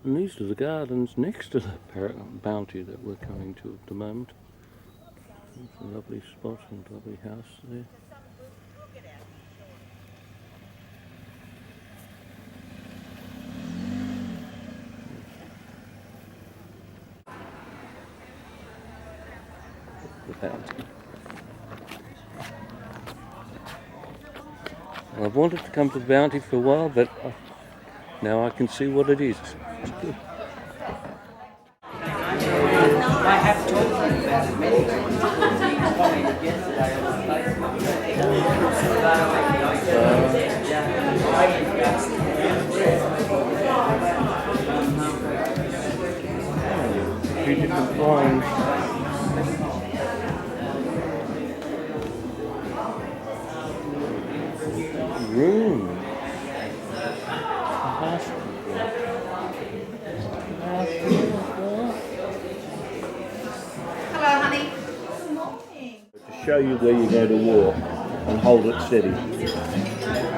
And these are the gardens next to the Bounty that we're coming to at the moment. It's a lovely spot and lovely house there. The Bounty. I've wanted to come to the Bounty for a while, but now I can see what it is. It's good. I have talked about it many times. Yesterday on A few different wines. Room. Hello, honey. To show you where you go to war and hold it steady.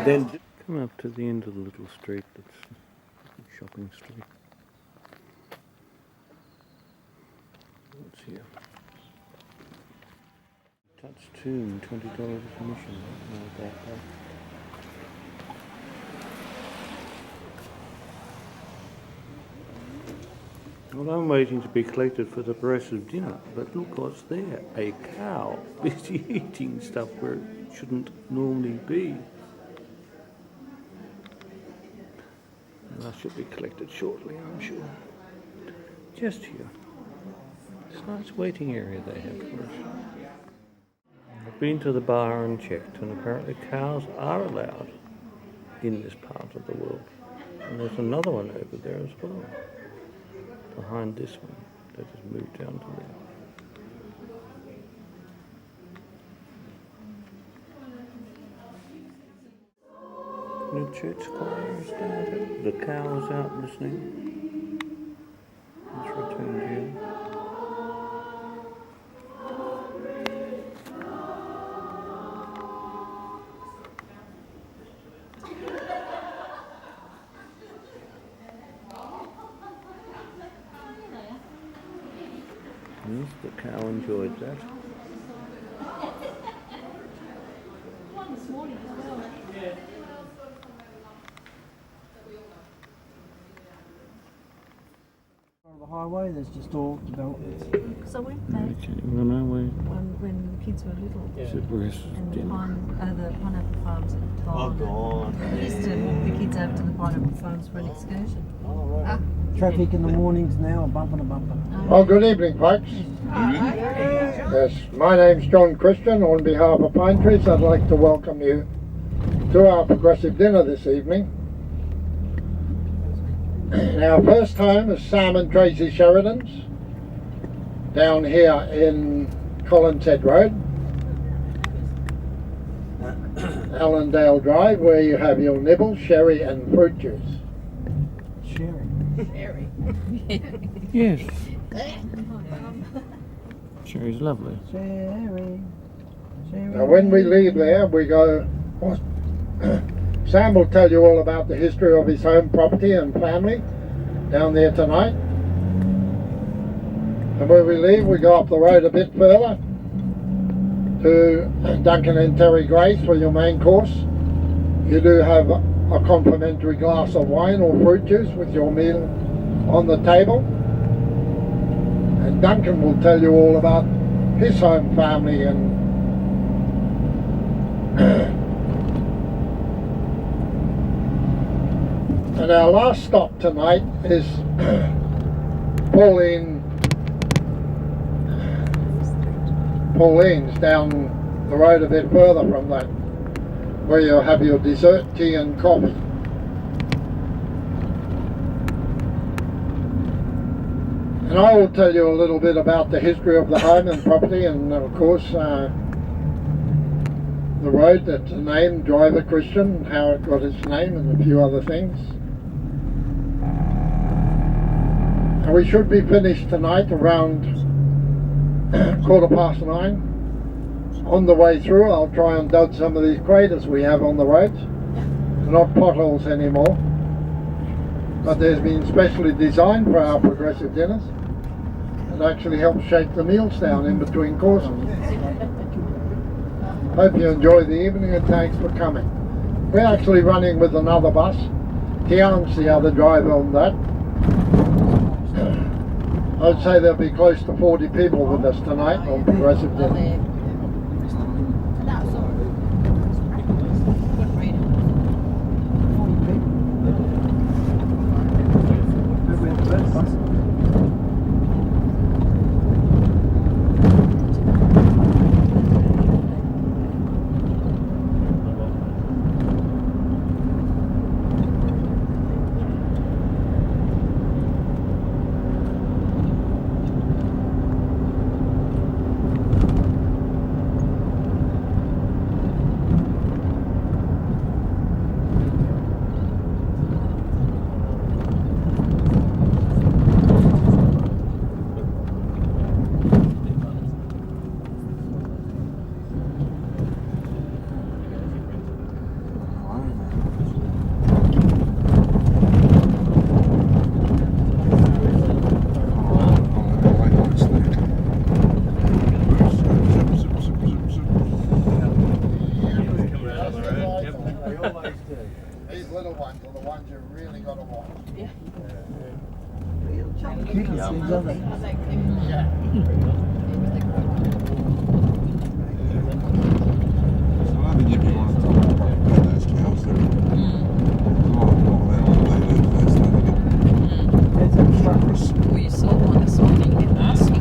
Then Come up to the end of the little street that's a shopping street. What's here? Touch tomb, $20 admission. Know about that. Well, I'm waiting to be collected for the progressive dinner, but look what's there. A cow busy eating stuff where it shouldn't normally be. And I should be collected shortly, I'm sure. Just here. It's a nice waiting area they have for us. I've been to the bar and checked, and apparently cows are allowed in this part of the world. And there's another one over there as well. Behind this one, they just moved down to there. New church choir started. The cow is out listening. Let's return to you. Yes, the cow enjoyed that. One this morning as well. On the highway, there's just all developments. So we went back Okay, well, no, we when the kids were little. should rest And the dinner. pineapple farms had gone. gone. We used to walk the kids over to the pineapple farms for an excursion. Traffic in the mornings now are bumper to bumper. Well, good evening, folks. Yes, my name's John Christian. On behalf of Pine Trees, I'd like to welcome you to our progressive dinner this evening. Our first home is Sam and Tracy Sheridan's, down here in Collins Head Road, Allendale Drive, where you have your nibbles, sherry and fruit juice. Sharing. Yes. Sherry's lovely. Sharing. Now when we leave there, we go... Sam will tell you all about the history of his home property and family down there tonight. And when we leave, we go up the road a bit further to Duncan and Terry Grace for your main course. You do have a complimentary glass of wine or fruit juice with your meal on the table. And Duncan will tell you all about his home family and and our last stop tonight is Pauline's down the road a bit further from that, where you'll have your dessert, tea and coffee. And I will tell you a little bit about the history of the home and property, and of course the road that's named Driver Christian, how it got its name, and a few other things. And we should be finished tonight around 9:15. On the way through, I'll try and dodge some of these craters we have on the roads. They're not potholes anymore. but there's been specially designed for our progressive dinners. It actually helps shake the meals down in between courses. Hope you enjoy the evening and thanks for coming. We're actually running with another bus. Tian's the other driver on that. I'd say there'll be close to 40 people with us tonight on progressive dinner. These little ones are the ones you really got to watch. Yeah. Cute things, aren't they? Yeah. So I think if you want to talk about those cows, they're a lot of them they start to get sharpness. Well, you saw one this morning get nasty.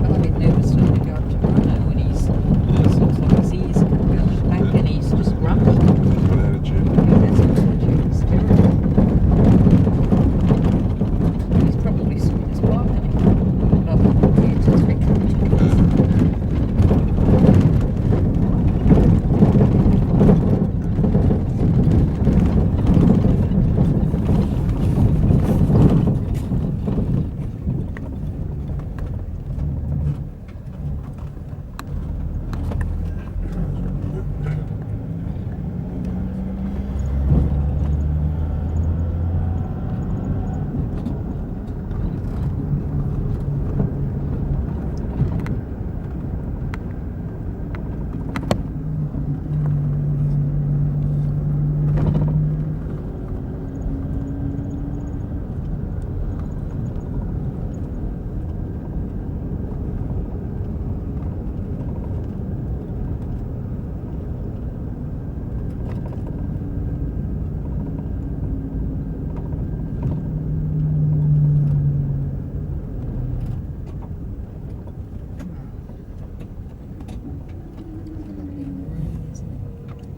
I'm a bit nervous when we go up to Bruno when he's looks like his ears are going back and he's just grumpy. Good attitude. Yeah, that's his attitude. It's terrible. He's probably sweet as pie, isn't he? Oh, yeah, it's very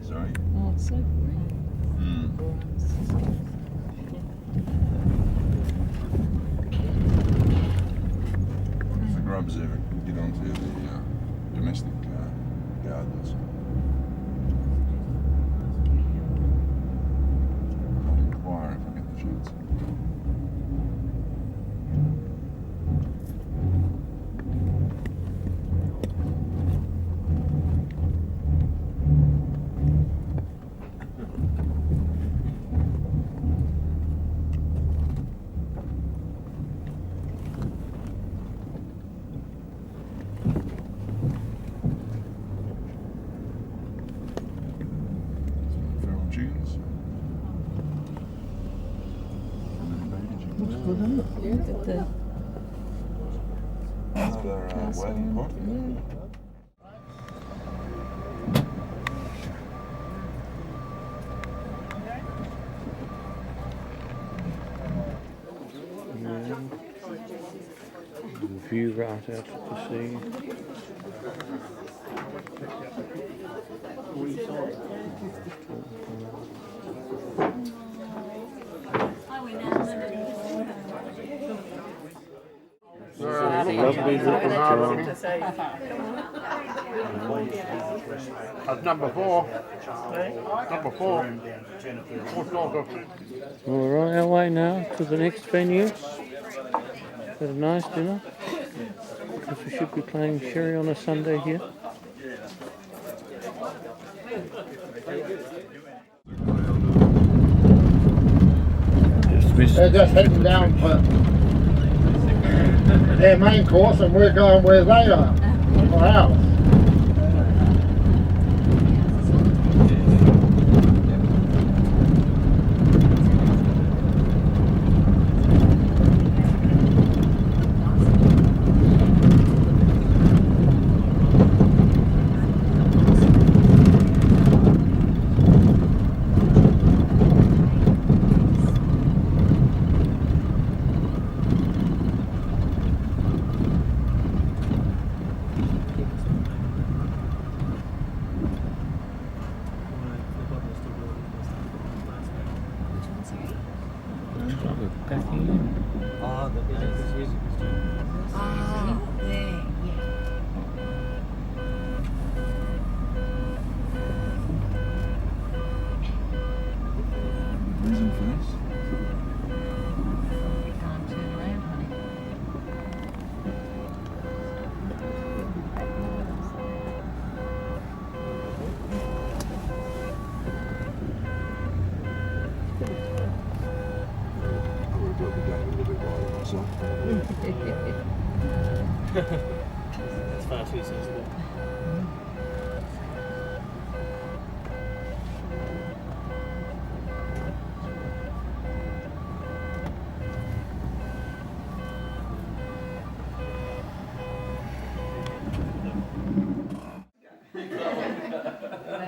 Sorry. Oh, it's so green. The grubs ever get onto the domestic gardens. I'll inquire if I get the chance. Feral chickens. Little baby chickens. Looks good, doesn't it? Yeah, look at the Another castle waiting pot. on. The view right out to the sea. Lovely little town. That's number 4. Number 4. Well, we're on our way now to the next venue. Had a nice dinner. Because we should be playing Sherry on a Sunday here. They're just heading down for their main course, and we're going where they are, for ours. That's far too sensible.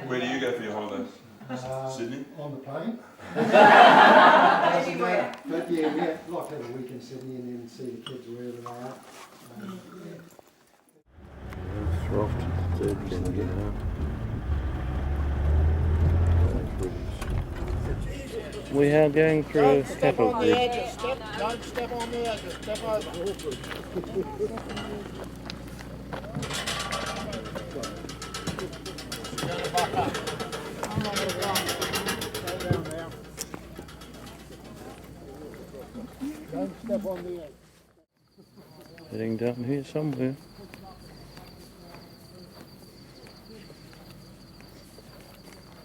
Where do you go for your holidays? Sydney? On the plane. But yeah, we like to have a week in Sydney and then see the kids wherever they are. We're off to the third finger now. We are going through a cattle grid. Don't step on the edge, step over. Don't step on the edge. Heading down here somewhere.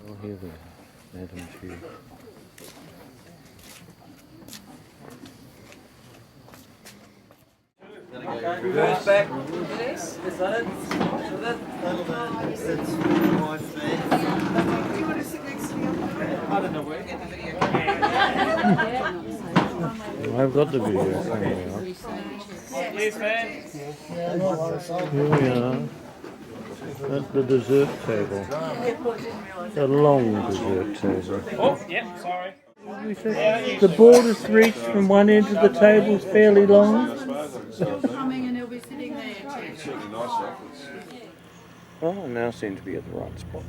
Oh, here we are. Adam's here. Reverse back. This? Is that it? So that, That's my fan. I don't know where. I've got the video somewhere. Yes, man. Here we are at the dessert table. The long dessert table. Oh, yeah, sorry. We said the borders reached from one end of the table is fairly long. Coming and he'll be sitting there too. Oh, I now seem to be at the right spot.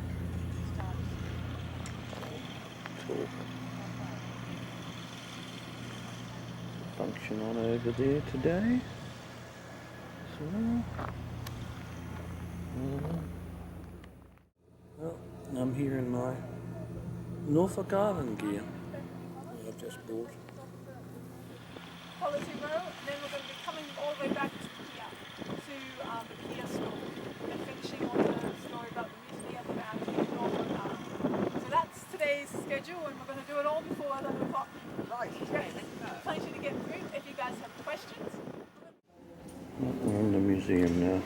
Talk. Function on over there today. So, well, I'm here in my Norfolk Island gear. I've just bought. Policy row, and then we're going to be coming all the way back to Pier, to the Pier store, and finishing on the story about the museum around Norfolk Island. So that's today's schedule, and we're going to do it all before 11 o'clock. Right. Okay. Plenty to get through. If you guys have questions. We're in the museum now.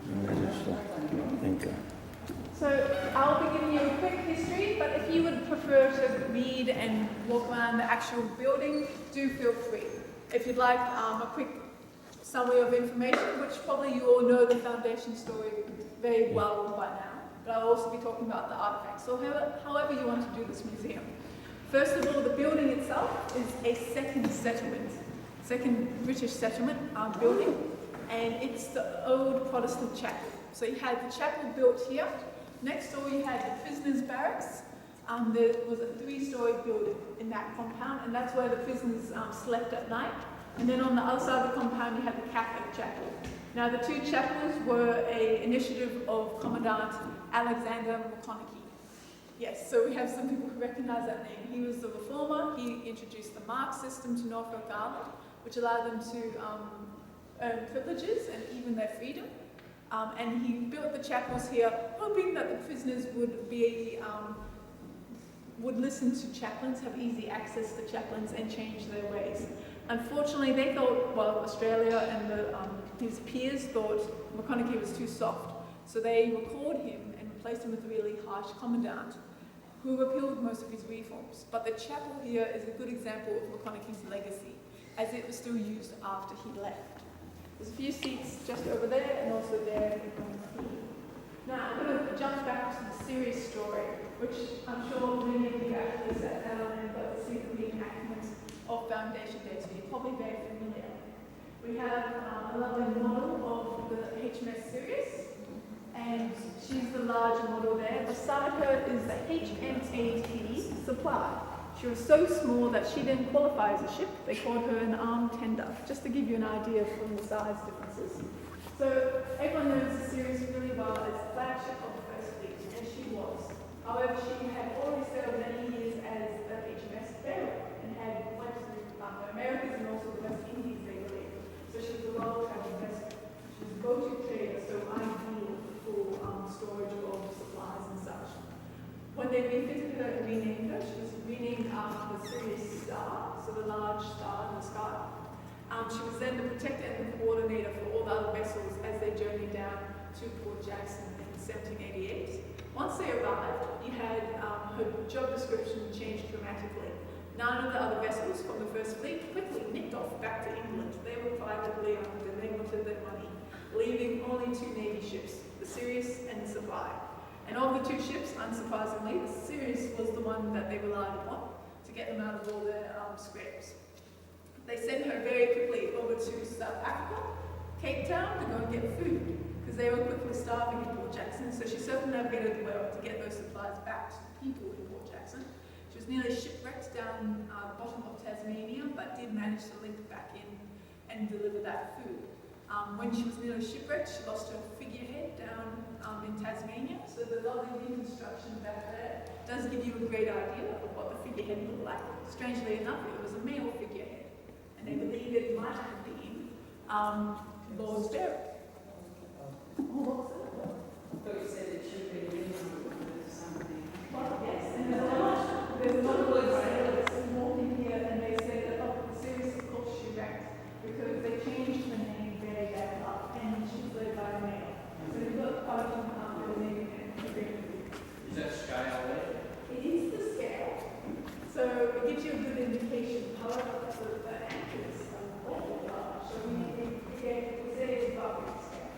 And that is the anchor. So I'll be giving you a quick history, but if you would prefer to read and walk around the actual building, do feel free. If you'd like a quick summary of information, which probably you all know the foundation story very well by now, but I'll also be talking about the artifacts. So however you want to do this museum. First of all, the building itself is a second British settlement building, and it's the old Protestant chapel. So you had the chapel built here. Next door you had the prisoners' barracks. There was a 3-story building in that compound, and that's where the prisoners slept at night. And then on the other side of the compound you had the Catholic chapel. Now the two chapels were an initiative of Commandant Alexander McConaughey. Yes, so we have some people who recognize that name. He was the reformer. He introduced the mark system to Norfolk Island, which allowed them to earn privileges and even their freedom. And he built the chapels here, hoping that the prisoners would be would listen to chaplains, have easy access to chaplains, and change their ways. Unfortunately, they thought, well, Australia and his peers thought McConaughey was too soft, so they recalled him and replaced him with a really harsh commandant who repealed most of his reforms. But the chapel here is a good example of McConaughey's legacy, as it was still used after he left. There's a few seats just over there and also there. Now, I'm going to jump back to the Sirius story, which I'm sure many of you actually sat down and got to see the reenactment of Foundation Day, so you're probably very familiar. We have a lovely model of the HMS Sirius, and she's the larger model there. Beside her is the HMAT Supply. She was so small that she didn't qualify as a ship. They called her an armed tender, just to give you an idea from the size differences. So everyone knows the Sirius really well as the flagship of the First Fleet, and she was. However, she had already served many years as the HMS Pier and had went to the Americas and also the West Indies, they believe. So she was a well-traveled vessel. She was a go-to trader, so ideal for storage of supplies and such. When they refitted her and renamed her, she was renamed after the Sirius star, so the large star in the sky. She was then the protector and the coordinator for all the other vessels as they journeyed down to Port Jackson in 1788. Once they arrived, you had her job description changed dramatically. 9 of the other vessels from the First Fleet quickly nipped off back to England. They were privately owned and they wanted their money, leaving only 2 Navy ships, the Sirius and the Supply. And of the 2 ships, unsurprisingly, the Sirius was the one that they relied upon to get them out of all their scrapes. They sent her very quickly over to South Africa, Cape Town, to go and get food, because they were quickly starving in Port Jackson, so she circumnavigated the world to get those supplies back to the people in Port Jackson. She was nearly shipwrecked down the bottom of Tasmania, but did manage to link back in and deliver that food. When she was nearly shipwrecked, she lost her figurehead down in Tasmania, so the lovely reconstruction back there does give you a great idea of what the figurehead looked like. Strangely enough, it was a male figurehead, and they believe it might have been Lord Derek. What was it? But you said it should be something. Well, yes, and there's a lot of sailors walking here, and they say that the Sirius, of course, she wrecked because they changed the name very bad up, and she was led by a male. So you've got quite a name and Is that scale there? it is the scale, so it gives you a good indication. However, the anchors are awfully large, so we say it's about the scale.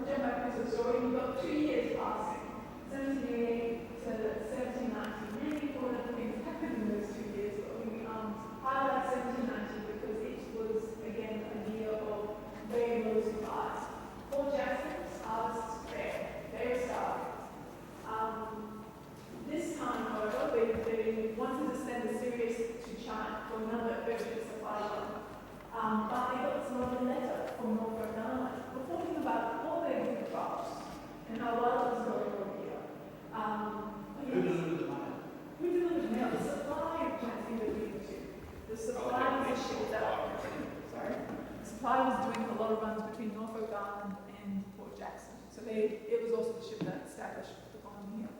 Jump back to the story, we've got 2 years passing, 1788 to 1790. Many important things happened in those 2 years, but we highlight 1790 because it was, again, a year of very low supplies. Port Jackson, harvests fair, very starving. This time, however, they wanted to send the Sirius to China for another urgent supply run. But they got this lovely letter from Norfolk reporting about all their good crops and how well it was going over here. Who delivered the money? Who delivered the mail? The supply of Chancey was doing too. The supply was a ship that, sorry, the supply was doing a lot of runs between Norfolk Island and Port Jackson. So it was also the ship that established the colony here.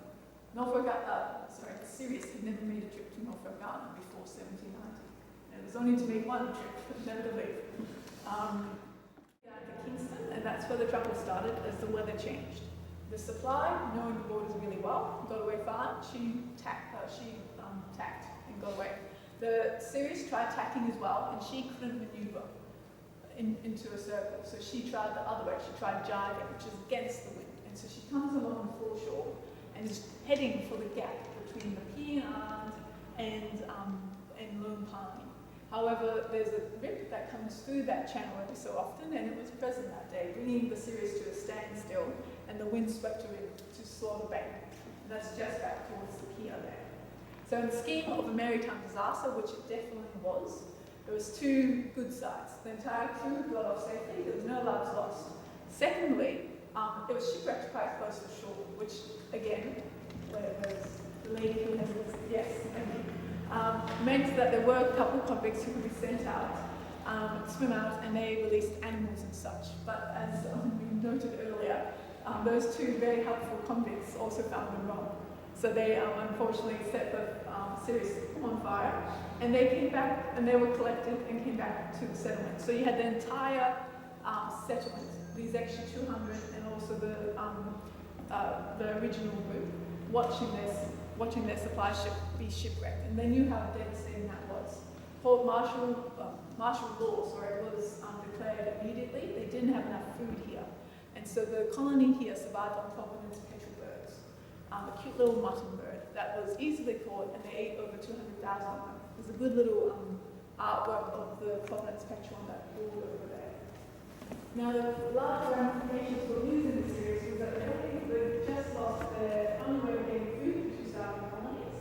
The Sirius had never made a trip to Norfolk Island before 1790. And it was only to make one trip, but never to leave. To Kingston, and that's where the trouble started as the weather changed. The Supply, knowing the waters really well, got away fine. She tacked and got away. The Sirius tried tacking as well, and she couldn't maneuver into a circle. So she tried the other way. She tried jiving, which is against the wind. And so she comes along the foreshore and is heading for the gap between the Pier and Lone Pine. However, there's a rip that comes through that channel every so often, and it was present that day, bringing the Sirius to a standstill, and the wind swept her into Slaughter Bay. And that's just back towards the pier there. So in the scheme of a maritime disaster, which it definitely was, there was 2 good sides. The entire crew got off safely, there was no lives lost. Secondly, it was shipwrecked quite close to shore, which again, where there's the lady who has listed, yes, thank you. Meant that there were a couple of convicts who could be sent out. swim out and they released animals and such. But as we noted earlier, those two very helpful convicts also found them wrong. So they unfortunately set the Sirius on fire, and they came back and they were collected and came back to the settlement. So you had the entire settlement, these extra 200, and also the original group watching their supply ship be shipwrecked, and they knew how devastating that was. Port martial law, was declared immediately. They didn't have enough food here, and so the colony here survived on Providence petrel birds, a cute little mutton bird that was easily caught, and they ate over 200,000 of them. There's a good little artwork of the Providence petrel on that wall over there. Now, the larger ramifications for losing the series was that they just lost their only way of getting food, which was starving colonies.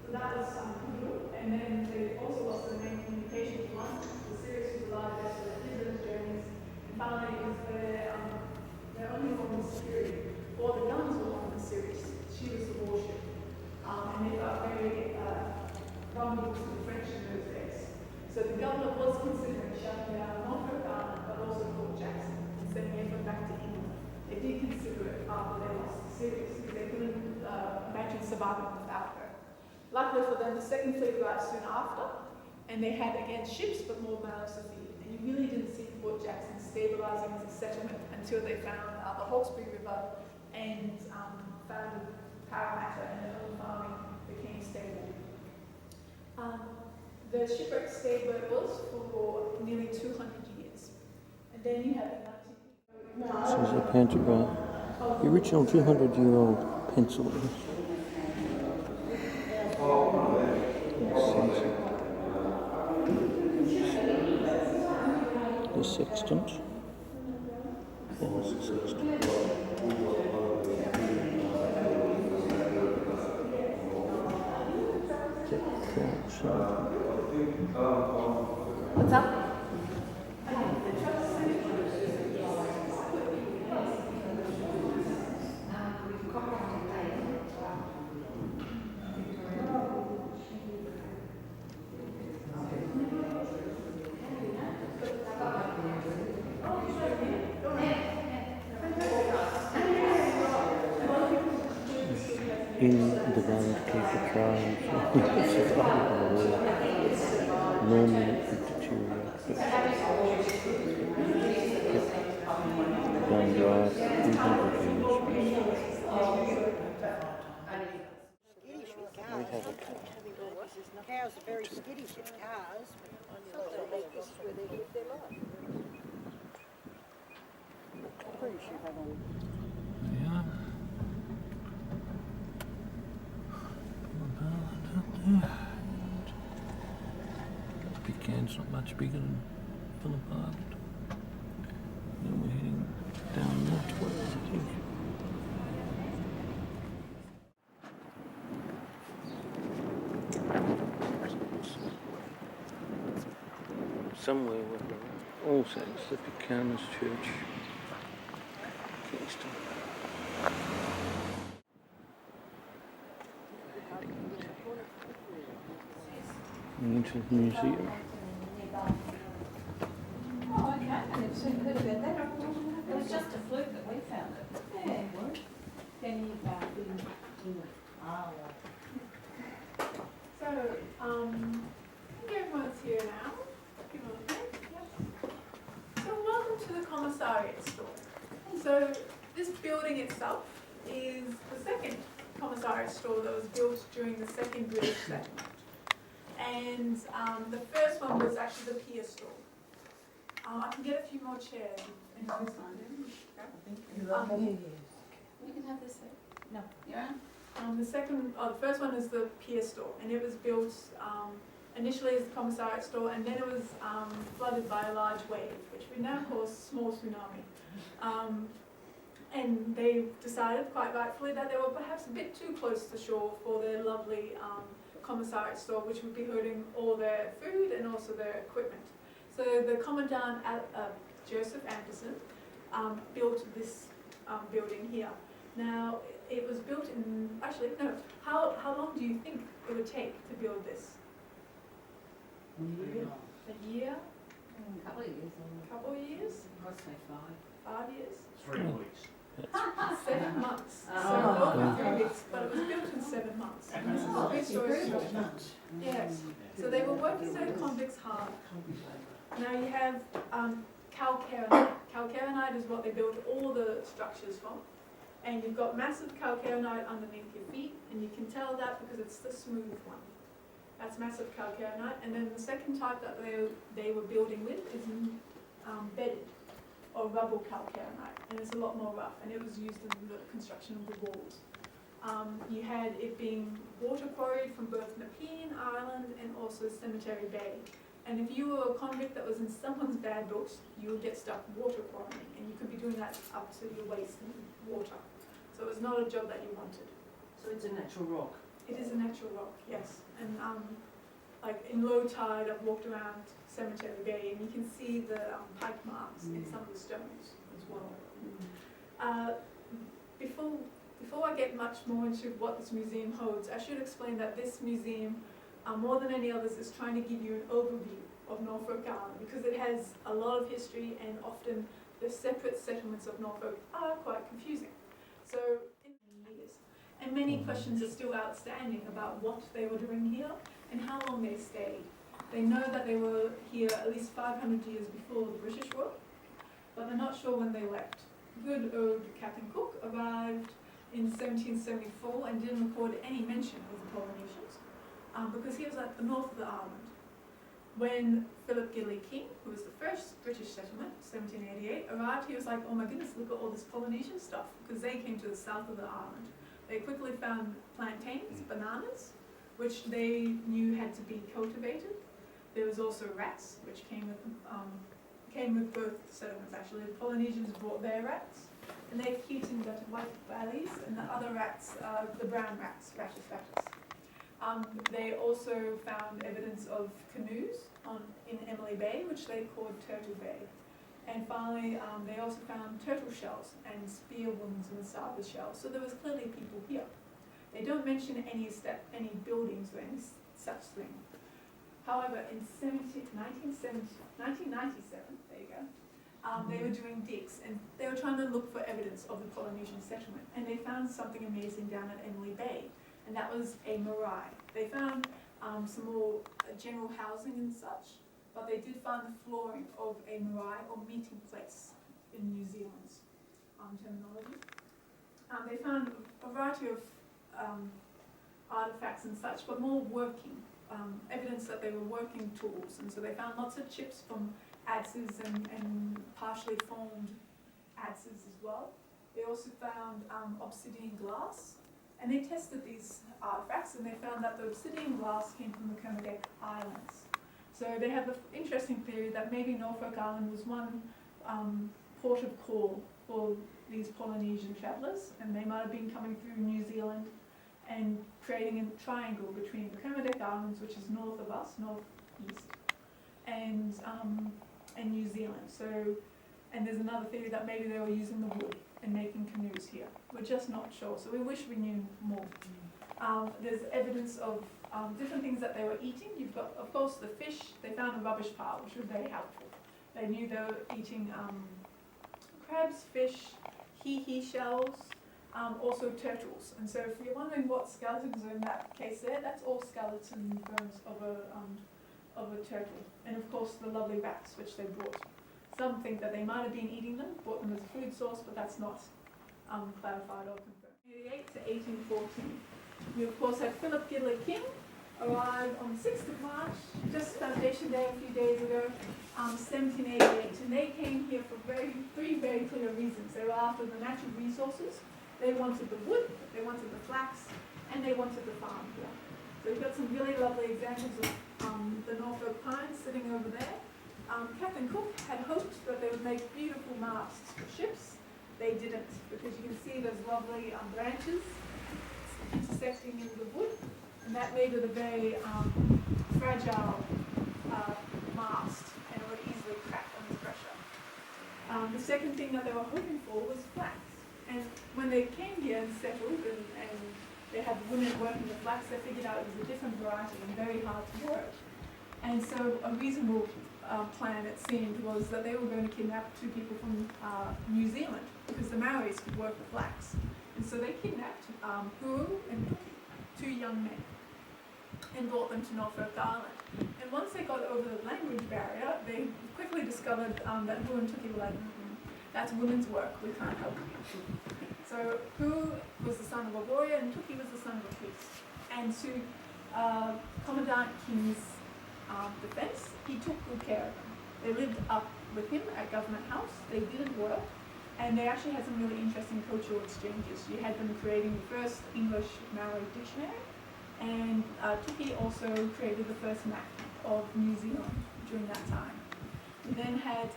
So that was crucial. And then they also lost their main communication with London. The series was the largest of their business journeys. And finally, it was their only form of security. All the guns were on the series. She was the warship. And they felt very vulnerable to the French in those days. So the government was considering shutting down Norfolk, but also Fort Jackson, and sending everyone back to England. They did consider it after they lost the Sirius, because they couldn't imagine surviving without her. Luckily for them, the second fleet arrived soon after, and they had again ships, but more mouths to feed. And you really didn't see Fort Jackson stabilizing as a settlement until they found the Hawkesbury River and found Parramatta, and their own farming became stable. The shipwreck stayed where it was for nearly 200 years. And then you have the 19... This is a pantograph. The original 200-year-old pencil. The sextant. There's the sextant. What's up? In the round paper trials, normally it deteriorates. Done dry, 200 years. We have a cow. Cows are very skittish at cars, but this is where they live their life. I'm pretty sure they don't. Yeah. Pecan's not much bigger than Phillip Island. Then we're heading down that way, I think. Somewhere where also it's the Pecan's Church, Kingston. Into the museum. Oh, okay. It was just a fluke that we found it. Yeah. Then you found it. So, I think everyone's here now. Give them a minute. Yep. So, welcome to the Commissariat store. So, this building itself is the second Commissariat store that was built during the second British settlement. And the first one was actually the Pier store. I can get a few more chairs. And you can have this there. No. Yeah. The first one is the Pier store, and it was built initially as the Commissariat store, and then it was flooded by a large wave, which we now call small tsunami. And they decided, quite rightfully, that they were perhaps a bit too close to shore for their lovely Commissariat store, which would be holding all their food and also their equipment. So the Commandant Joseph Anderson built this building here. Now, it was built in, how long do you think it would take to build this? A year? Couple of years. Couple of years? I'd say 5. 5 years? 3 weeks. 7 months. So Oh. over 3 weeks, but it was built in 7 months. And this is a three-story structure. Yes. So they were working their convicts hard. Now you have calcarenite. Calcarenite is what they built all the structures from. And you've got massive calcarenite underneath your feet, and you can tell that because it's the smooth one. That's massive calcarenite. And then the second type that they were building with is bedded or rubble calcarenite, and it's a lot more rough, and it was used in the construction of the walls. You had it being water quarried from both Nepean Island and also Cemetery Bay. And if you were a convict that was in someone's bad books, you would get stuck water quarrying, and you could be doing that up to your waist in water. So it was not a job that you wanted. So it's a natural rock. It is a natural rock, yes. And like in low tide, I've walked around Cemetery Bay, and you can see the pike marks in some of the stones as well. Before I get much more into what this museum holds, I should explain that this museum, more than any others, is trying to give you an overview of Norfolk Island, because it has a lot of history, and often the separate settlements of Norfolk are quite confusing. So, in years, and many questions are still outstanding about what they were doing here and how long they stayed. They know that they were here at least 500 years before the British were, but they're not sure when they left. Good old Captain Cook arrived in 1774 and didn't record any mention of the Polynesians, because he was at the north of the island. When Philip Gidley King, who was the first British settlement, 1788, arrived, he was like, oh my goodness, look at all this Polynesian stuff, because they came to the south of the island. They quickly found plantains, bananas, which they knew had to be cultivated. There was also rats, which came with both settlements actually. The Polynesians brought their rats, and they're cute in the white valleys, and the other rats, the brown rats, Rattus rattus. They also found evidence of canoes in Emily Bay, which they called Turtle Bay. And finally, they also found turtle shells and spear wounds inside the shells. So there was clearly people here. They don't mention any buildings or any such thing. However, in 1997, there you go, they were doing digs, and they were trying to look for evidence of the Polynesian settlement. And they found something amazing down at Emily Bay, and that was a marae. They found some more general housing and such, but they did find the flooring of a marae or meeting place in New Zealand's terminology. They found a variety of artefacts and such, but more working, evidence that they were working tools. And so they found lots of chips from adzes and partially formed adzes as well. They also found obsidian glass, and they tested these artefacts, and they found that the obsidian glass came from the Kermadec Islands. So they have an interesting theory that maybe Norfolk Island was one port of call for these Polynesian travellers, and they might have been coming through New Zealand and creating a triangle between the Kermadec Islands, which is north of us, northeast, and New Zealand. So, and there's another theory that maybe they were using the wood and making canoes here. We're just not sure, so we wish we knew more. There's evidence of different things that they were eating. You've got, of course, the fish. They found a rubbish pile, which was very helpful. They knew they were eating crabs, fish, hee shells, also turtles. And so if you're wondering what skeletons are in that case there, that's all skeleton bones of a turtle. And of course the lovely rats, which they brought. Some think that they might have been eating them, brought them as a food source, but that's not clarified or confirmed. 1888 to 1814. We of course had Philip Gidley King arrived on the 6th of March, just Foundation Day a few days ago, 1788. And they came here for three very clear reasons. They were after the natural resources, they wanted the wood, they wanted the flax, and they wanted the farm here. So we've got some really lovely examples of the Norfolk pines sitting over there. Captain Cook had hoped that they would make beautiful masts for ships. They didn't, because you can see those lovely branches intersecting in the wood, and that made it a very fragile mast, and it would easily crack under pressure. The second thing that they were hoping for was flax, and when they came here and settled and they had women working the flax, they figured out it was a different variety and very hard to work. And so a reasonable plan, it seemed, was that they were going to kidnap 2 people from New Zealand because the Maoris could work with blacks. And so they kidnapped Huru and Tuki, 2 young men, and brought them to Norfolk Island. And once they got over the language barrier, they quickly discovered that Huru and Tuki were like, that's women's work, we can't help you. So Huru was the son of a warrior and Tuki was the son of a priest. And to Commandant King's defense, he took good care of them. They lived up with him at Government House. They didn't work, and they actually had some really interesting cultural exchanges. You had them creating the first English Maori dictionary, and Tuki also created the first map of New Zealand during that time. We then had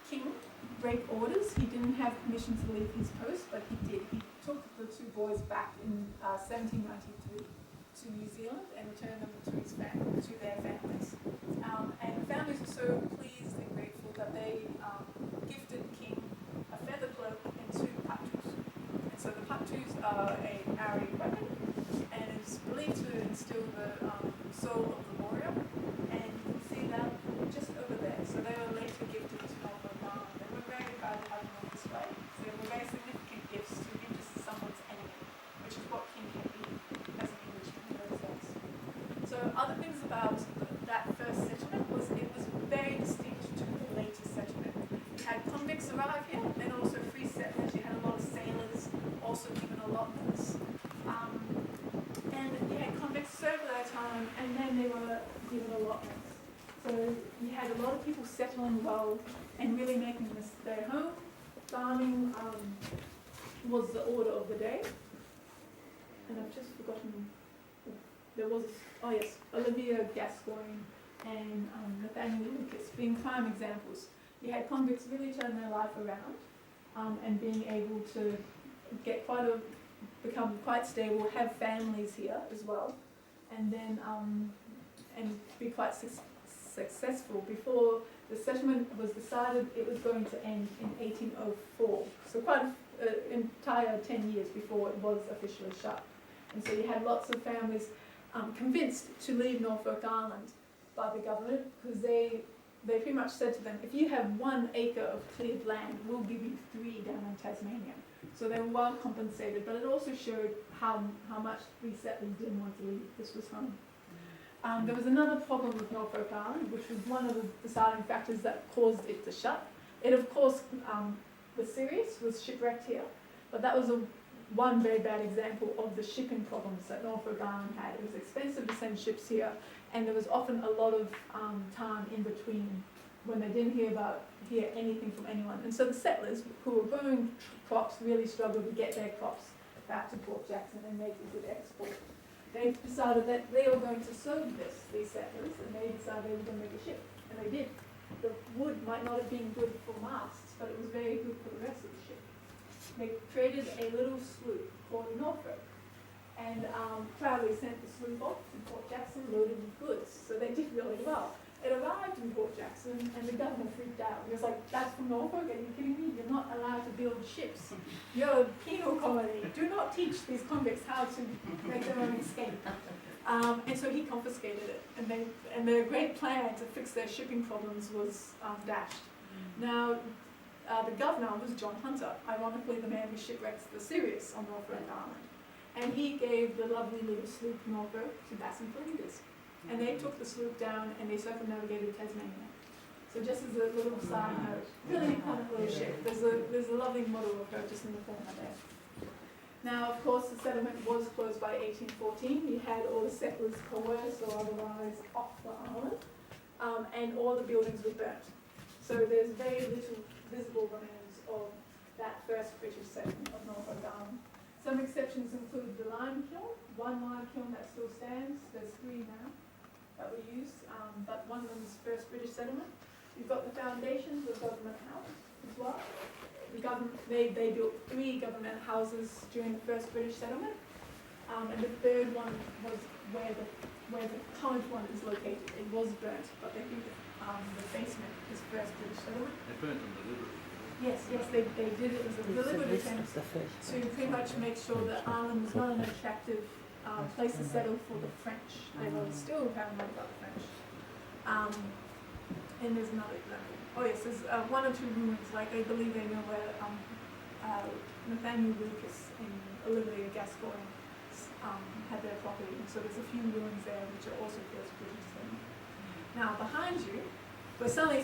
King break orders. He didn't have permission to leave his post, but he did. He took the 2 boys back in 1793 to New Zealand and returned them to his family, to their families. And the families were so pleased and grateful that they gifted King a feather cloak and 2 patus. And so the patus are a Maori weapon, and it's believed to instill the soul of the warrior. And you can see that just over there. So they were later gifted to Norfolk Island. They were very proud to have them on display. So they were very significant gifts to give to someone's enemy, which is what King had been as an Englishman in those days. So other things about that first settlement was it was very distinct to the later settlement. You had convicts arrive here, then also free settlers. You had a lot of sailors also given allotments. And you had convicts serve their time and then they were given allotments. So you had a lot of people settling well and really making this their home. Farming was the order of the day. And I've just forgotten, there was, oh yes, Olivia Gascoigne and Nathaniel Lucas being prime examples. You had convicts really turn their life around and being able to get become quite stable, have families here as well, and then and be quite successful. Before the settlement was decided, it was going to end in 1804. So quite an entire 10 years before it was officially shut. And so you had lots of families convinced to leave Norfolk Island by the government because they pretty much said to them, if you have 1 acre of cleared land, we'll give you 3 down in Tasmania. So they were well compensated, but it also showed how much these settlers didn't want to leave. This was home. There was another problem with Norfolk Island, which was one of the deciding factors that caused it to shut. It, of course, the Sirius was shipwrecked here, but that was one very bad example of the shipping problems that Norfolk Island had. It was expensive to send ships here, and there was often a lot of time in between when they didn't hear anything from anyone. And so the settlers who were growing crops really struggled to get their crops back to Port Jackson and make a good export. They decided that they were going to serve these settlers, and they decided they were going to make a ship, and they did. The wood might not have been good for masts, but it was very good for the rest of the ship. They created a little sloop called Norfolk, and proudly sent the sloop off to Port Jackson loaded with goods. So they did really well. It arrived in Port Jackson, and the governor freaked out. He was like, "That's from Norfolk? Are you kidding me? You're not allowed to build ships. You're a penal colony. Do not teach these convicts how to make their own escape." And so he confiscated it, and their great plan to fix their shipping problems was dashed. Now, the governor was John Hunter, ironically the man who shipwrecked the Sirius on Norfolk Island. And he gave the lovely little sloop Norfolk to Bassin Fleeters. And they took the sloop down and they circumnavigated Tasmania. So just as a little side note, really iconic little ship. There's a lovely model of her just in the corner there. Now, of course, the settlement was closed by 1814. You had all the settlers coerced or otherwise off the island, and all the buildings were burnt. So there's very little visible remains of that first British settlement of Norfolk Island. Some exceptions include the lime kiln, one lime kiln that still stands. There's 3 now that were used, but one of them is first British settlement. You've got the foundations of Government House as well. The government, they built 3 government houses during the first British settlement, and the 3rd one was where the current one is located. It was burnt, but they think the basement is first British settlement. They burnt them deliberately. Yes, they did it as a deliberate attempt to pretty much make sure that Ireland was not an attractive place to settle for the French. They were still paranoid about the French. And there's another, oh yes, there's one or two ruins, like I believe they know where Nathaniel Lucas and Olivia Gascoigne had their property, and so there's a few ruins there which are also first British settlement. Now behind you, we're suddenly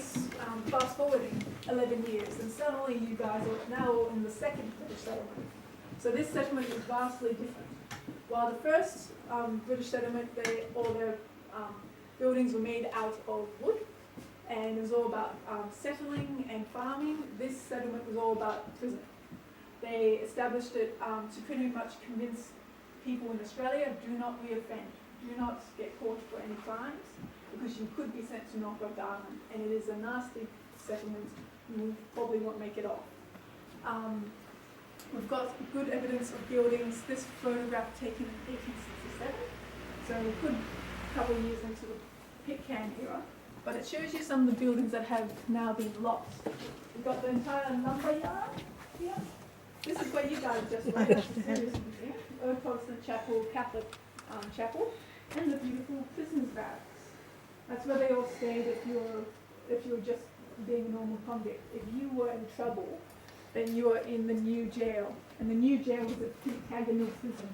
fast forwarding 11 years, and suddenly you guys are now in the second British settlement. So this settlement is vastly different. While the first British settlement, all their buildings were made out of wood, and it was all about settling and farming. This settlement was all about prison. They established it to pretty much convince people in Australia, do not reoffend, do not get caught for any crimes, because you could be sent to Norfolk Island, and it is a nasty settlement. You probably won't make it off. We've got good evidence of buildings. This photograph taken in 1867, so a good couple of years into the Pitcairn era, but it shows you some of the buildings that have now been lost. We've got the entire lumber yard here. This is where you guys just went, the Sirius Museum, Old Protestant Chapel, Catholic Chapel, and the beautiful prisoners' barracks. That's where they all stayed if you were just being a normal convict. If you were in trouble, then you were in the new jail. And the new jail was a Pitcairn prison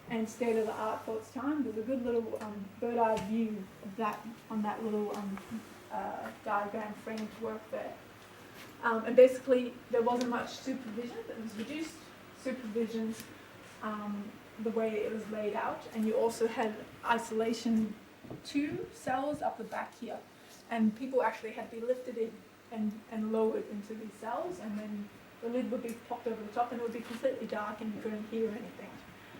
and state of the art for its time. There's a good little bird-eye view of that on that little diagram framed work there. And basically, there wasn't much supervision. It was reduced supervision the way it was laid out. And you also had isolation 2 cells up the back here. And people actually had to be lifted in and lowered into these cells. And then the lid would be popped over the top and it would be completely dark and you couldn't hear anything.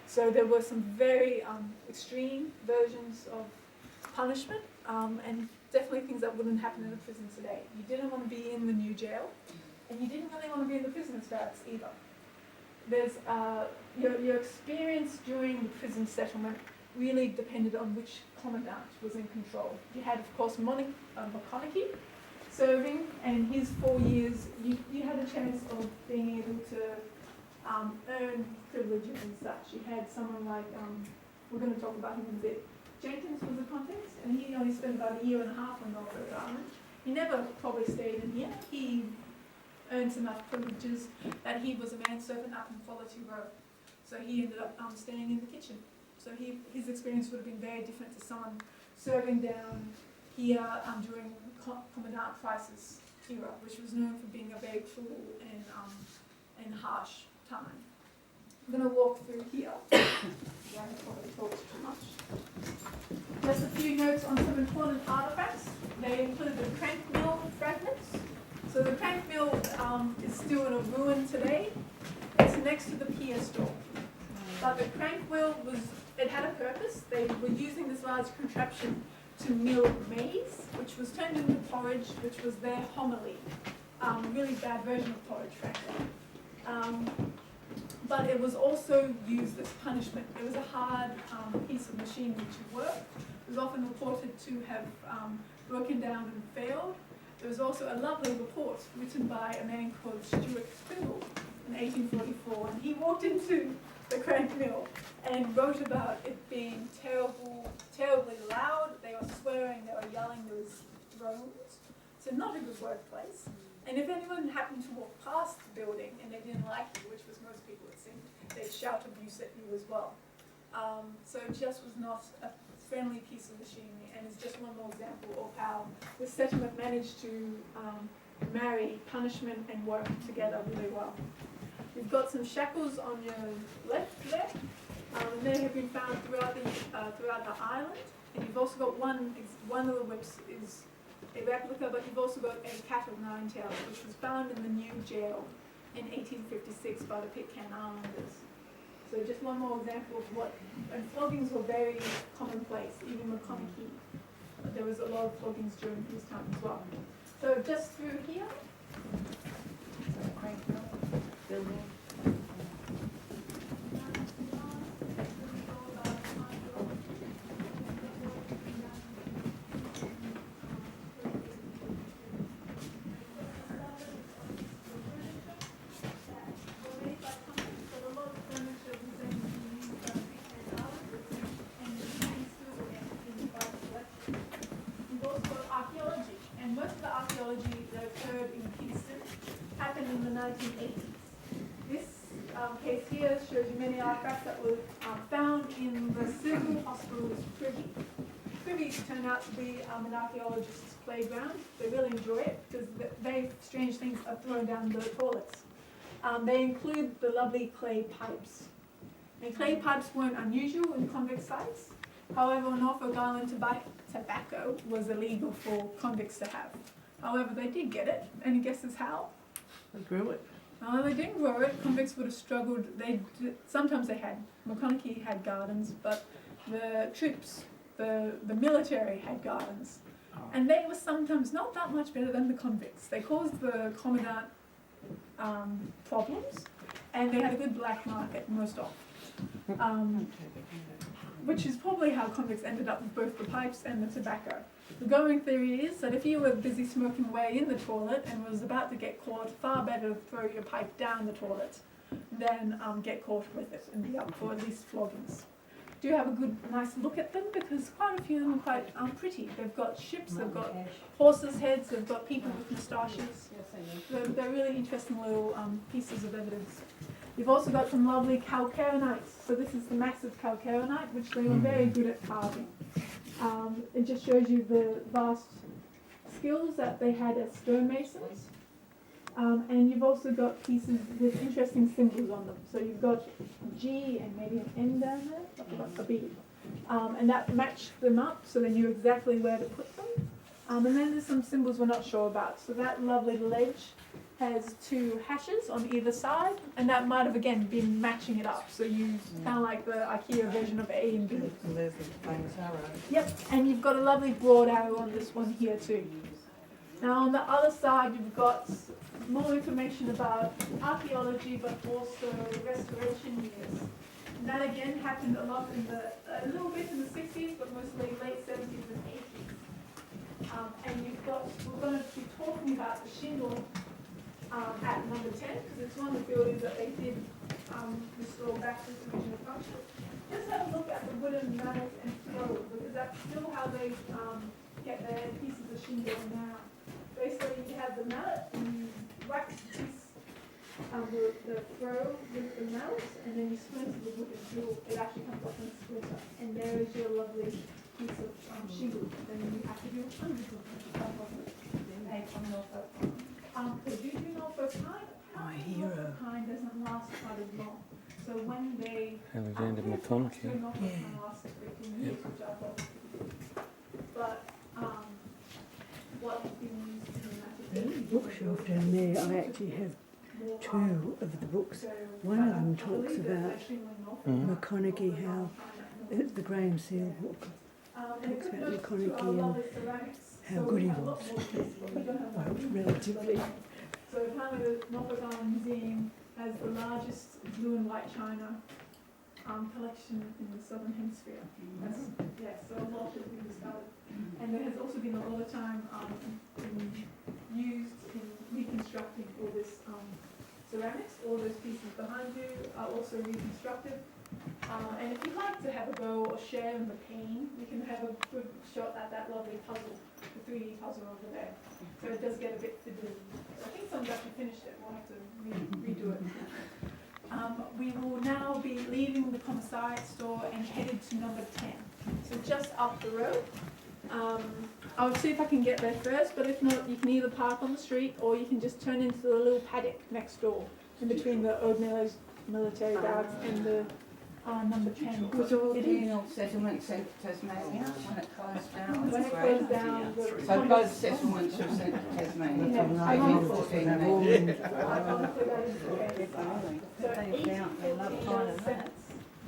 So there were some very extreme versions of punishment and definitely things that wouldn't happen in a prison today. You didn't want to be in the new jail and you didn't really want to be in the prisoners' barracks either. There's your experience during the prison settlement really depended on which commandant was in control. You had, of course, McConaughey serving, and his 4 years, you had a chance of being able to earn privileges and such. You had someone like, we're going to talk about him in a bit, Jenkins was the context, and he only spent about 1.5 years on Norfolk Island. He never probably stayed in here. He earned enough privileges that he was a manservant up in Quality Row. So he ended up staying in the kitchen. So his experience would have been very different to someone serving down here during Commandant Price's era, which was known for being a very cruel and harsh time. I'm going to walk through here. I probably talked too much. Just a few notes on some important artefacts. They include the crank mill fragments. So the crank mill is still in a ruin today. It's next to the Pier store. But the crank wheel it had a purpose. They were using this large contraption to mill maize, which was turned into porridge, which was their homily. Really bad version of porridge, frankly. But it was also used as punishment. It was a hard piece of machinery to work. It was often reported to have broken down and failed. There was also a lovely report written by a man called Stuart Spindle in 1844, and he walked into the crank mill and wrote about it being terribly loud. They were swearing, they were yelling, there was groans. So not a good workplace. And if anyone happened to walk past the building and they didn't like you, which was most people it seemed, they'd shout abuse at you as well. So it just was not a friendly piece of machinery, and it's just one more example of how the settlement managed to marry punishment and work together really well. We've got some shackles on your left there, and they have been found throughout the island. And you've also got one of the whips is a replica, but you've also got a cat of 9 tails, which was found in the new jail in 1856 by the Pitcairn Islanders. So just one more example of and floggings were very commonplace, even McConaughey. There was a lot of floggings during his time as well. So just through here. Building. case here shows you many artifacts that were found in the Civil Hospital's privy. Privies turn out to be an archaeologist's playground. They really enjoy it because very strange things are thrown down the toilets. They include the lovely clay pipes. And clay pipes weren't unusual in convict sites. However, on Norfolk Island, tobacco was illegal for convicts to have. However, they did get it, and guesses how? They grew it. No, they didn't grow it. Convicts would have struggled. Sometimes they had. McConaughey had gardens, but the troops, the military had gardens. And they were sometimes not that much better than the convicts. They caused the commandant problems, and they had a good black market most often. Which is probably how convicts ended up with both the pipes and the tobacco. The going theory is that if you were busy smoking away in the toilet and was about to get caught, far better to throw your pipe down the toilet than get caught with it and be up for at least floggings. Do have a good, nice look at them because quite a few of them are quite pretty. They've got ships, they've got horses' heads, they've got people with moustaches. They're really interesting little pieces of evidence. You've also got some lovely calcarenites. So this is the massive calcarenite, which they were very good at carving. It just shows you the vast skills that they had as stonemasons. And you've also got pieces with interesting symbols on them. So you've got a G and maybe an N down there, a B. And that matched them up, so they knew exactly where to put them. And then there's some symbols we're not sure about. So that lovely ledge has two hashes on either side, and that might have again been matching it up. So you kind of like the IKEA version of A and B. And there's the famous arrow. Yep, and you've got a lovely broad arrow on this one here too. Now on the other side you've got more information about archaeology, but also restoration years. And that again happened a lot a little bit in the 60s, but mostly late 70s and 80s. And we're going to be talking about the shingle at number 10, because it's one of the buildings that they did restore back to its original function. Just have a look at the wooden mallet and throw, because that's still how they get their pieces of shingle now. Basically, you have the mallet and you wax the piece, the throw with the mallet, and then you splinter the wood until it actually comes off in a splinter. And there is your lovely piece of shingle. Then you have to do hundreds of them. Made from Norfolk. Because you do Norfolk pine, Norfolk pine doesn't last quite as long. So when they Alexander McConaughey. Norfolk pine lasts 15 years, which I thought was pretty good. But what has been used in The bookshelf down there, I actually have two of the books. One of them talks about McConaughey, how the Graham Seal book talks about McConaughey and how good he was. Well, relatively. So apparently the Norfolk Island Museum has the largest blue and white china collection in the Southern Hemisphere. So a lot has been discovered. And there has also been a lot of time used in reconstructing all this ceramics. All those pieces behind you are also reconstructed. And if you'd like to have a go or share in the pain, we can have a good shot at that lovely puzzle, the 3D puzzle over there. So it does get a bit fiddly. I think someone's actually finished it. We'll have to redo it. We will now be leaving the Commissariat store and headed to number 10. So just up the road. I'll see if I can get there first, but if not, you can either park on the street or you can just turn into the little paddock next door in between the old military barracks and the number 10. Was all penal settlements sent to Tasmania when it closed down? When it closed down, So both settlements were sent to Tasmania? Yeah, Ironically, that is the case. So 18 cents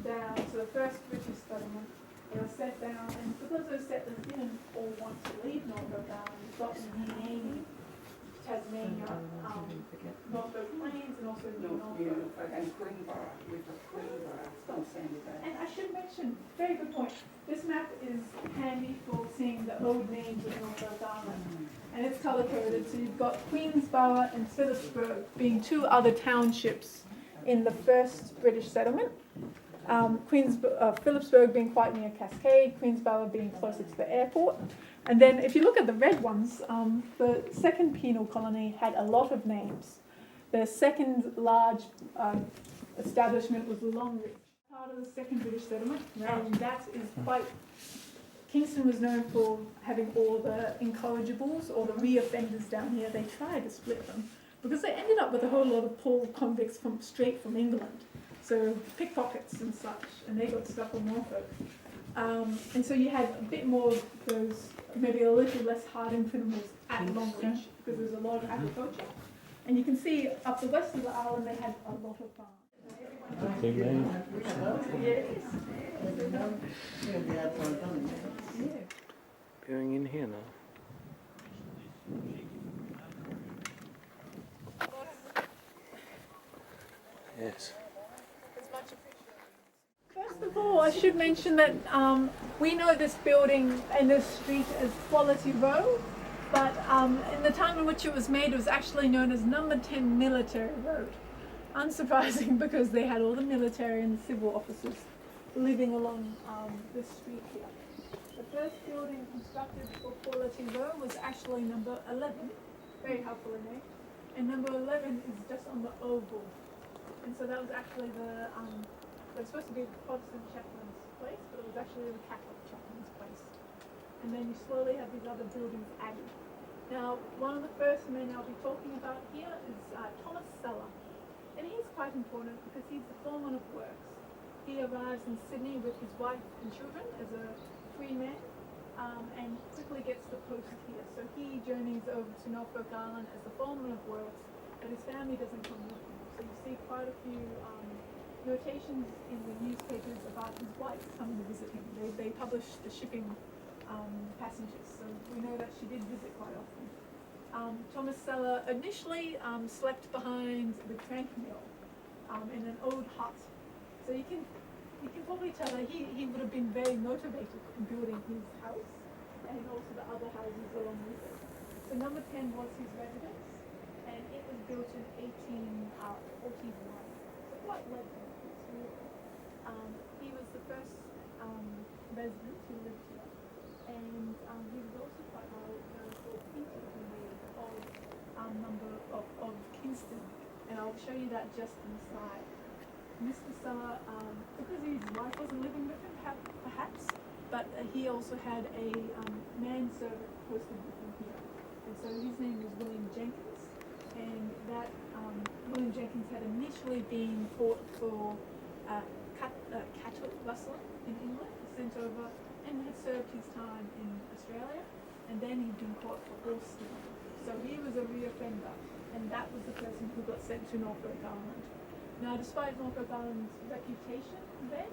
down to the first British settlement. They were set down, and because those settlers didn't all want to leave Norfolk Island, we've got them renaming Tasmania, Norfolk Plains, and also New Norfolk. And Queenborough, we've got Queenborough on Sandy Bay. And I should mention, very good point, this map is handy for seeing the old names of Norfolk Island. And it's colour coded, so you've got Queensborough and Phillipsburg being two other townships in the first British settlement. Phillipsburg being quite near Cascade, Queensborough being closer to the airport. And then if you look at the red ones, the second penal colony had a lot of names. The second large establishment was Long Ridge, part of the second British settlement, and that is quite. Kingston was known for having all the incorrigibles or the re-offenders down here. They tried to split them because they ended up with a whole lot of poor convicts straight from England, so pickpockets and such, and they got stuck on Norfolk. And so you had a bit more of those, maybe a little less hardened criminals at Long Ridge because there's a lot of agriculture. And you can see up the west of the island they had a lot of farms. Big man. Going in here now. Yes. First of all, I should mention that we know this building and this street as Quality Row, but in the time in which it was made, it was actually known as Number 10 Military Road. Unsurprising because they had all the military and the civil officers living along this street here. The first building constructed for Quality Row was actually number 11, very helpful in name, and number 11 is just on the oval. And so that was actually it was supposed to be the Protestant chaplain's place, but it was actually the Catholic chaplain's place. And then you slowly have these other buildings added. Now, one of the first men I'll be talking about here is Thomas Seller. And he's quite important because he's the foreman of works. He arrives in Sydney with his wife and children as a free man and quickly gets the post here. So he journeys over to Norfolk Island as the foreman of works, but his family doesn't come with him. So you see quite a few notations in the newspapers about his wife coming to visit him. They publish the shipping passengers, so we know that she did visit quite often. Thomas Seller initially slept behind the crank mill in an old hut. So you can probably tell that he would have been very motivated in building his house and also the other houses along with it. So number 10 was his residence, and it was built in 1841. So quite late. He was the first resident who lived here, and he was also quite well known for painting he made of number of Kingston, and I'll show you that just on the side. Mr. Seller, because his wife wasn't living with him, perhaps, but he also had a manservant posted with him here, and so his name was William Jenkins, and that William Jenkins had initially been caught for cattle rustling in England, sent over, and had served his time in Australia, and then he'd been caught for horse stealing. So he was a reoffender, and that was the person who got sent to Norfolk Island. Now, despite Norfolk Island's reputation then,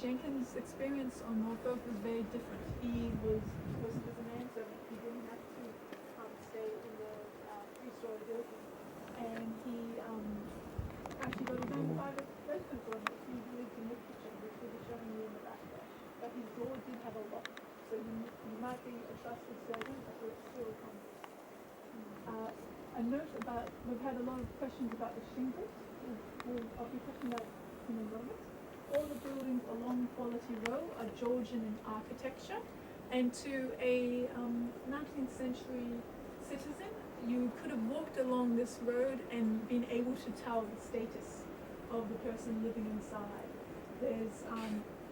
Jenkins' experience on Norfolk was very different. He was posted as a manservant. He didn't have to stay in the three-story building, and he actually got his own private residence on it. He lived in the kitchen, which we'll be showing you in the back there. But his door did have a lock, so you might be a trusted servant, but it's still a convict. A note about, we've had a lot of questions about the shingles. I'll be talking about in a moment. All the buildings along Quality Row are Georgian in architecture, and to a 19th century citizen, you could have walked along this road and been able to tell the status of the person living inside. There's,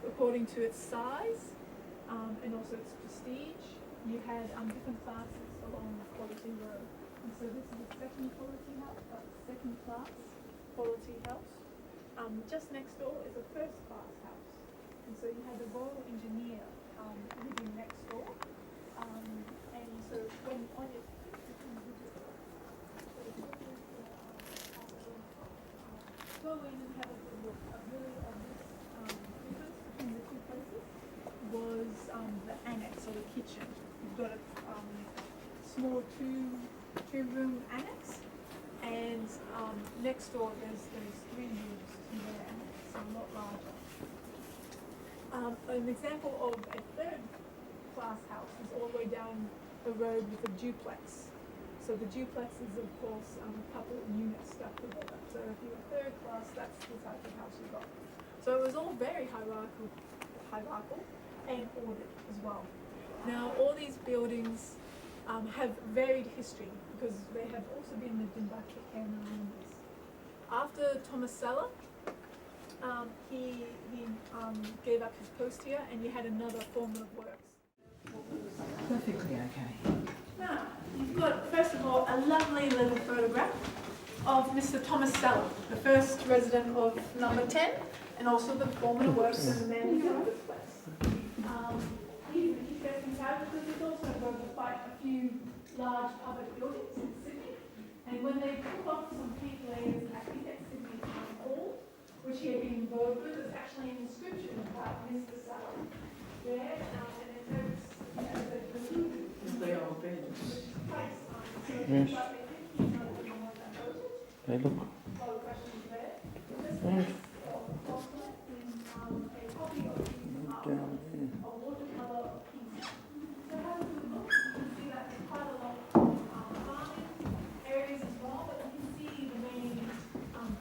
according to its size and also its prestige, you had different classes along Quality Row. And so this is a second class quality house. Just next door is a first class house. And so you had the Royal Engineer living next door. And so when on it, you can visit go in and have a good look. Difference between the two places was the annex or the kitchen. You've got a small two-room annex, and next door there's 3 rooms to their annex, so a lot larger. An example of a third class house is all the way down the road with a duplex. So the duplex is of course a couple of units stuck together. So if you're third class, that's the type of house you got. So it was all very hierarchical and ordered as well. Now all these buildings have varied history because they have also been lived in by Caribbean Islanders. after Tomasella, he gave up his post here, and he had another foreman of works. Perfectly okay. Now, you've got, first of all, a lovely little photograph of Mr. Tomasella, the first resident of number 10, and also the foreman of works and the man who built this place. He's an interesting character because he's also worked with quite a few large public buildings in Sydney. And when they took off some peak layers, I think at Sydney Town Hall, which he had been involved with, there's actually an inscription about Mr. Sella there, and it notes The old bed. Yes. They look. Right. Down there. Areas as well, but you can see the main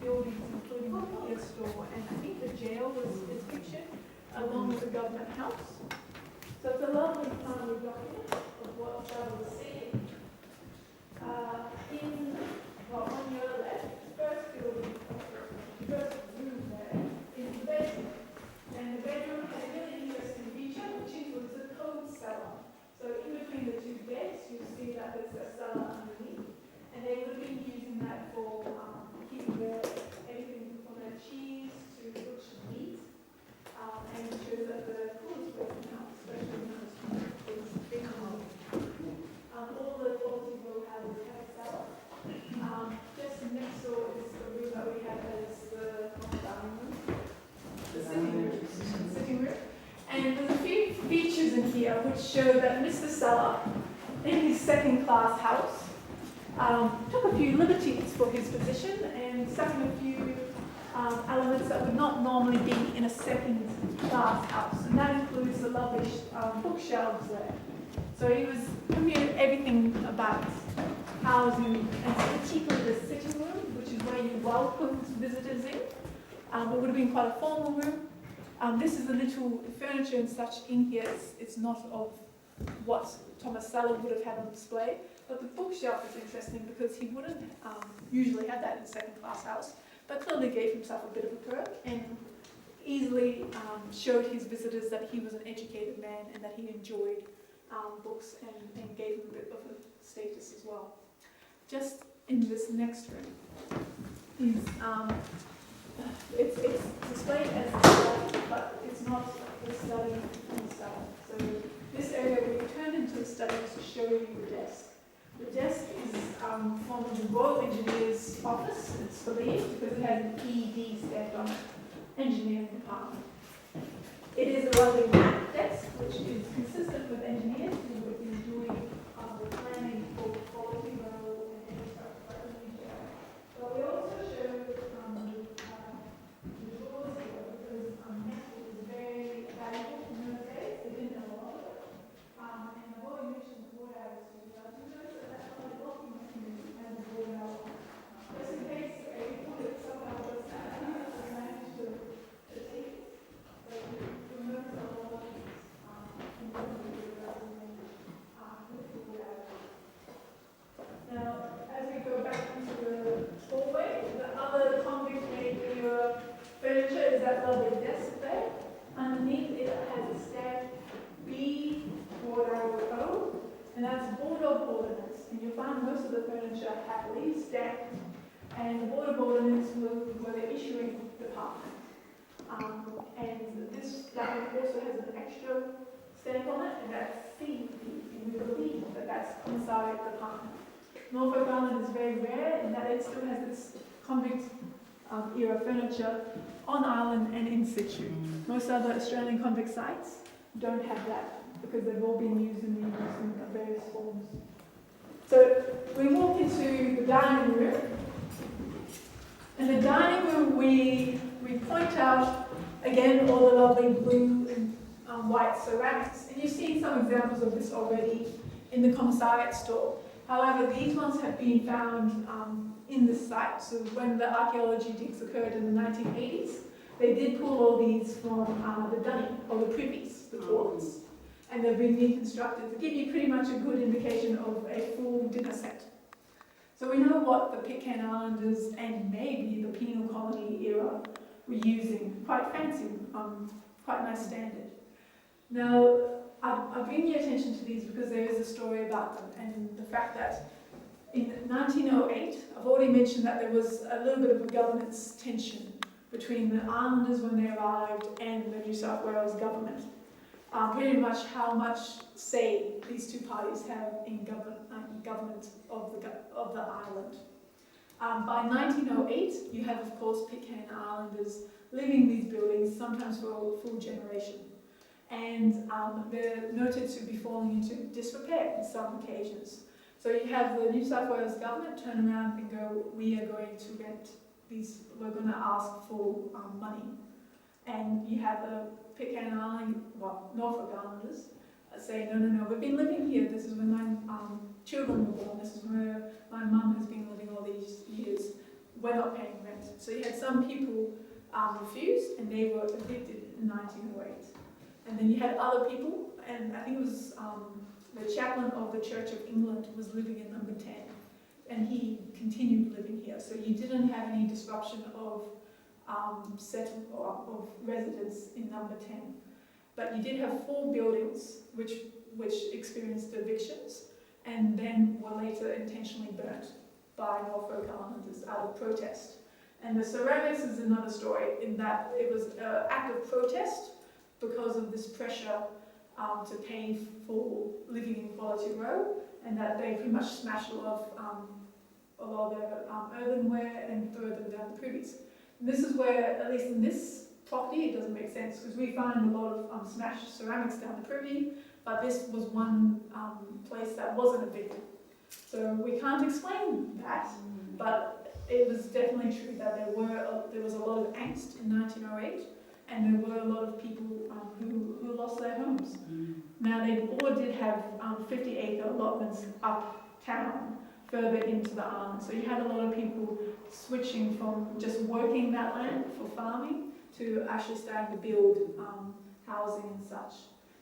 buildings, including the Pier store, and I think the jail is pictured along with the government house. So it's a lovely summary document of what I was seeing. On your left, the first building, the first room there is the bedroom. And the bedroom has a really interesting feature, which includes a cold cellar. So in between the two beds, you see that there's a cellar underneath. And they would have been using that for keeping everything from their cheese to butcher meat. And it shows that the coolest place in the house, especially in the house, is big home. All the quality row houses have a cellar. Just next door is the room that we have as the dining room, the sitting room. And there's a few features in here which show that Mr. Sella, in his second-class house, took a few liberties for his position and stuck in a few elements that would not normally be in a second-class house. And that includes the lovely bookshelves there. So he was everything about housing, and particularly the sitting room, which is where you welcomed visitors in. It would have been quite a formal room. This is the little furniture and such in here. It's not of what Tomasella would have had on display, but the bookshelf is interesting because he wouldn't usually have that in a second-class house, but clearly gave himself a bit of a perk and easily showed his visitors that he was an educated man and that he enjoyed books and gave him a bit of a status as well. Just in this next room is it's displayed as a study, but it's not the study itself. So this area we turned into a study to show you the desk. The desk is from the Royal Engineers Office, it's believed, because it has an ED stamped on it, Engineering Department. It is a lovely map desk, which is consistent with engineers who would be doing the planning for quality road and infrastructure. But we also showed the doors here because metal is very valuable in those days. They didn't have a lot of it. And the board mentioned board hours to you guys. You notice that that's not a locking mechanism and the board hour. Just in case you put it somehow else, I think that's a manage to take it. But you notice a lot of things. Now, as we go back into the hallway, the other convict made era furniture is that lovely desk there. Underneath it has a stacked B4O, and that's Board of Ordnance. And you'll find most of the furniture happily stacked, and the Board of Ordnance were the issuing department. And that one also has an extra stamp on it, and that's CP, and we believe that that's Commissariat department. Norfolk Island is very rare in that it still has this convict era furniture on island and in situ. Most other Australian convict sites don't have that because they've all been used and reused in various forms. So we walk into the dining room. In the dining room we point out again all the lovely blue and white ceramics, and you've seen some examples of this already in the Commissariat store. However, these ones have been found in this site. So when the archaeology digs occurred in the 1980s, they did pull all these from the dunny, or the privies, the toilets. And they've been reconstructed to give you pretty much a good indication of a full dinner set. So we know what the Pitcairn Islanders and maybe the penal colony era were using. Quite fancy, quite nice standard. Now, I bring your attention to these because there is a story about them, and the fact that in 1908, I've already mentioned that there was a little bit of a governance tension between the islanders when they arrived and the New South Wales government. Pretty much how much say these two parties have in government of the island. By 1908, you have, of course, Pitcairn Islanders living in these buildings, sometimes for a full generation. And they're noted to be falling into disrepair on some occasions. So you have the New South Wales government turn around and go, we are going to rent these, we're going to ask for money. And you have the Pitcairn Island, well, Norfolk Islanders say, no, we've been living here, this is when my children were born, this is where my mum has been living all these years, we're not paying rent. So you had some people refuse, and they were evicted in 1908. And then you had other people, and I think it was the chaplain of the Church of England was living in number 10, and he continued living here. So you didn't have any disruption of of residence in number 10. But you did have 4 buildings which experienced evictions and then were later intentionally burnt by Norfolk Islanders out of protest. And the ceramics is another story in that it was an act of protest because of this pressure to pay for living in Quality Row, and that they pretty much smashed a lot of their earthenware and threw them down the privies. And this is where, at least in this property, it doesn't make sense because we find a lot of smashed ceramics down the privy, but this was one place that wasn't evicted. So we can't explain that, but it was definitely true that there was a lot of angst in 1908, and there were a lot of people who lost their homes. Now they all did have 50-acre allotments uptown, further into the island. So you had a lot of people switching from just working that land for farming to actually starting to build housing and such.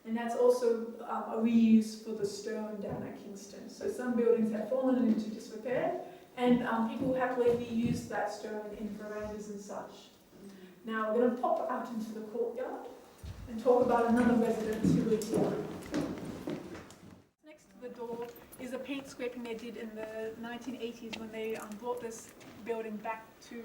And that's also a reuse for the stone down at Kingston. So some buildings have fallen into disrepair, and people happily reuse that stone in verandas and such. Now we're going to pop out into the courtyard and talk about another resident who lives here. Next to the door is a paint scraping they did in the 1980s when they brought this building back to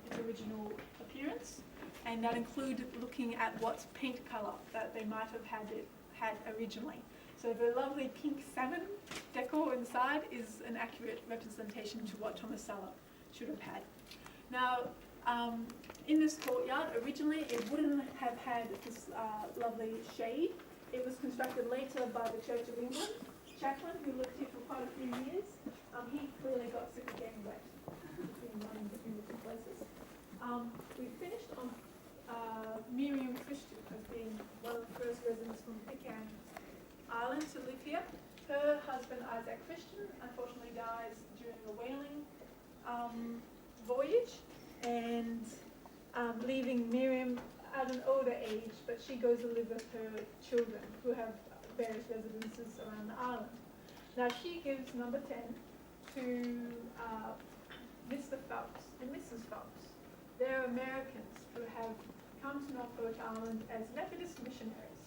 its original appearance, and that included looking at what paint colour that they might have had originally. So the lovely pink salmon decor inside is an accurate representation to what Commmisariat should have had. Now, in this courtyard, originally it wouldn't have had this lovely shade. It was constructed later by the Church of England chaplain who lived here for quite a few years. He clearly got sick of getting wet in the two places. We finished on Miriam Christian as being one of the first residents from Pitcairn Island to live here. Her husband Isaac Christian unfortunately dies during a whaling voyage, and leaving Miriam at an older age, but she goes to live with her children who have various residences around the island. Now she gives number 10 to Mr. Phelps and Mrs. Phelps. They're Americans who have come to Norfolk Island as Methodist missionaries.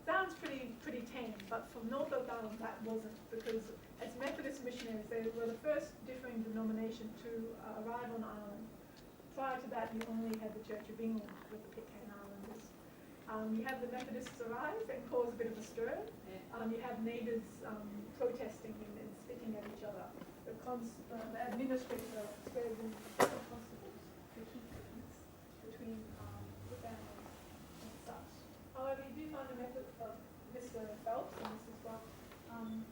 Sounds pretty tame, but for Norfolk Island that wasn't, because as Methodist missionaries they were the first differing denomination to arrive on island. Prior to that, you only had the Church of England with the Pitcairn Islanders. You have the Methodists arrive and cause a bit of a stir. You have neighbours protesting and sticking at each other. The administrator swears in constables to keep peace between the families and such. However, you do find a method of Mr. Phelps and Mrs. Rock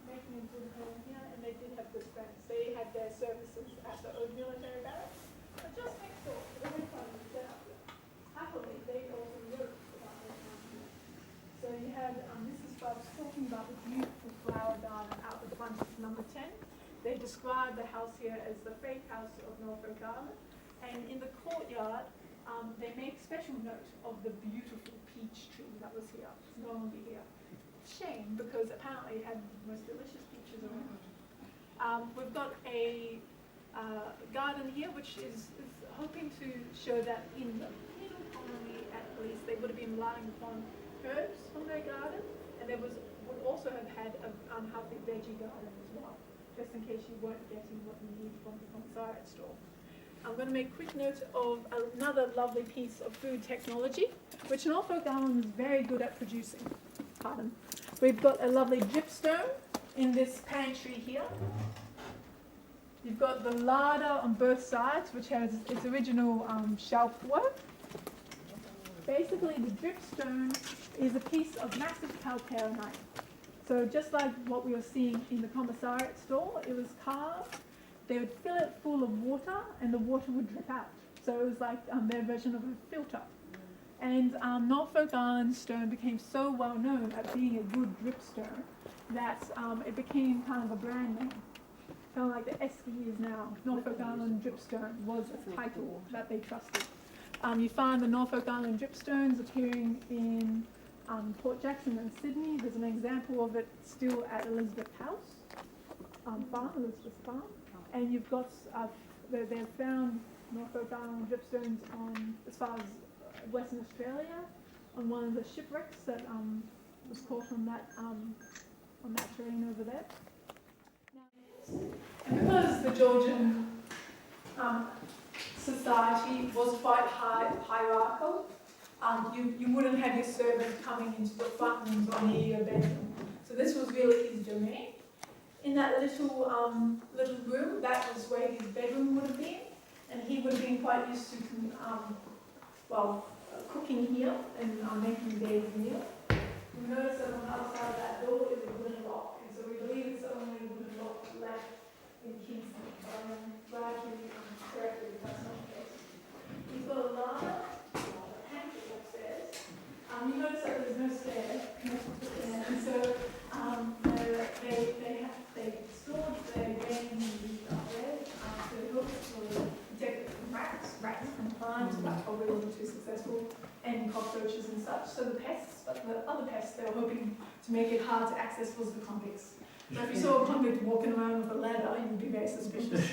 making a good home here, and they did have good friends. They had their services at the old military barracks, but just next door to the headquarters set up here. Happily, they also wrote about their time here. So you had Mrs. Phelps talking about the beautiful flower garden out the front of number 10. They describe the house here as the faith house of Norfolk Island, and in the courtyard they make special note of the beautiful peach tree that was here. It's no longer here. Shame, because apparently it had the most delicious peaches around. We've got a garden here which is hoping to show that in the penal colony at least they would have been relying upon herbs from their garden, and there would also have had an unhealthy veggie garden as well, just in case you weren't getting what you need from the Commissariat store. I'm going to make quick note of another lovely piece of food technology, which Norfolk Island is very good at producing. Pardon. We've got a lovely dripstone in this pantry here. You've got the larder on both sides, which has its original shelf work. Basically, the dripstone is a piece of massive calcarenite. So just like what we were seeing in the Commissariat store, it was carved. They would fill it full of water, and the water would drip out. So it was like their version of a filter. And Norfolk Island stone became so well known at being a good dripstone that it became kind of a brand name. Kind of like the Esky is now. Norfolk Island dripstone was a title that they trusted. You find the Norfolk Island dripstones appearing in Port Jackson and Sydney. There's an example of it still at Elizabeth House, Elizabeth Farm. And you've got, they've found Norfolk Island dripstones on, as far as Western Australia, on one of the shipwrecks that was caught on that terrain over there. And because the Georgian society was quite hierarchical, you wouldn't have your servants coming into the front rooms or near your bedroom. So this was really his domain. In that little room, that was where his bedroom would have been, and he would have been quite used to cooking here and making daily meal. You notice that on the other side of that door is a wooden lock, and so we believe it's the only wooden lock left in Kingston. But I'm glad you corrected if that's not the case. He's got a larder, a pantry upstairs. You notice that there's no stairs, and so they stored their grains up there. So it looks to protect it from rats and flies, but probably wasn't too successful, and cockroaches and such. So the pests, but the other pests they were hoping to make it hard to access was the convicts. So if you saw a convict walking around with a ladder, you'd be very suspicious.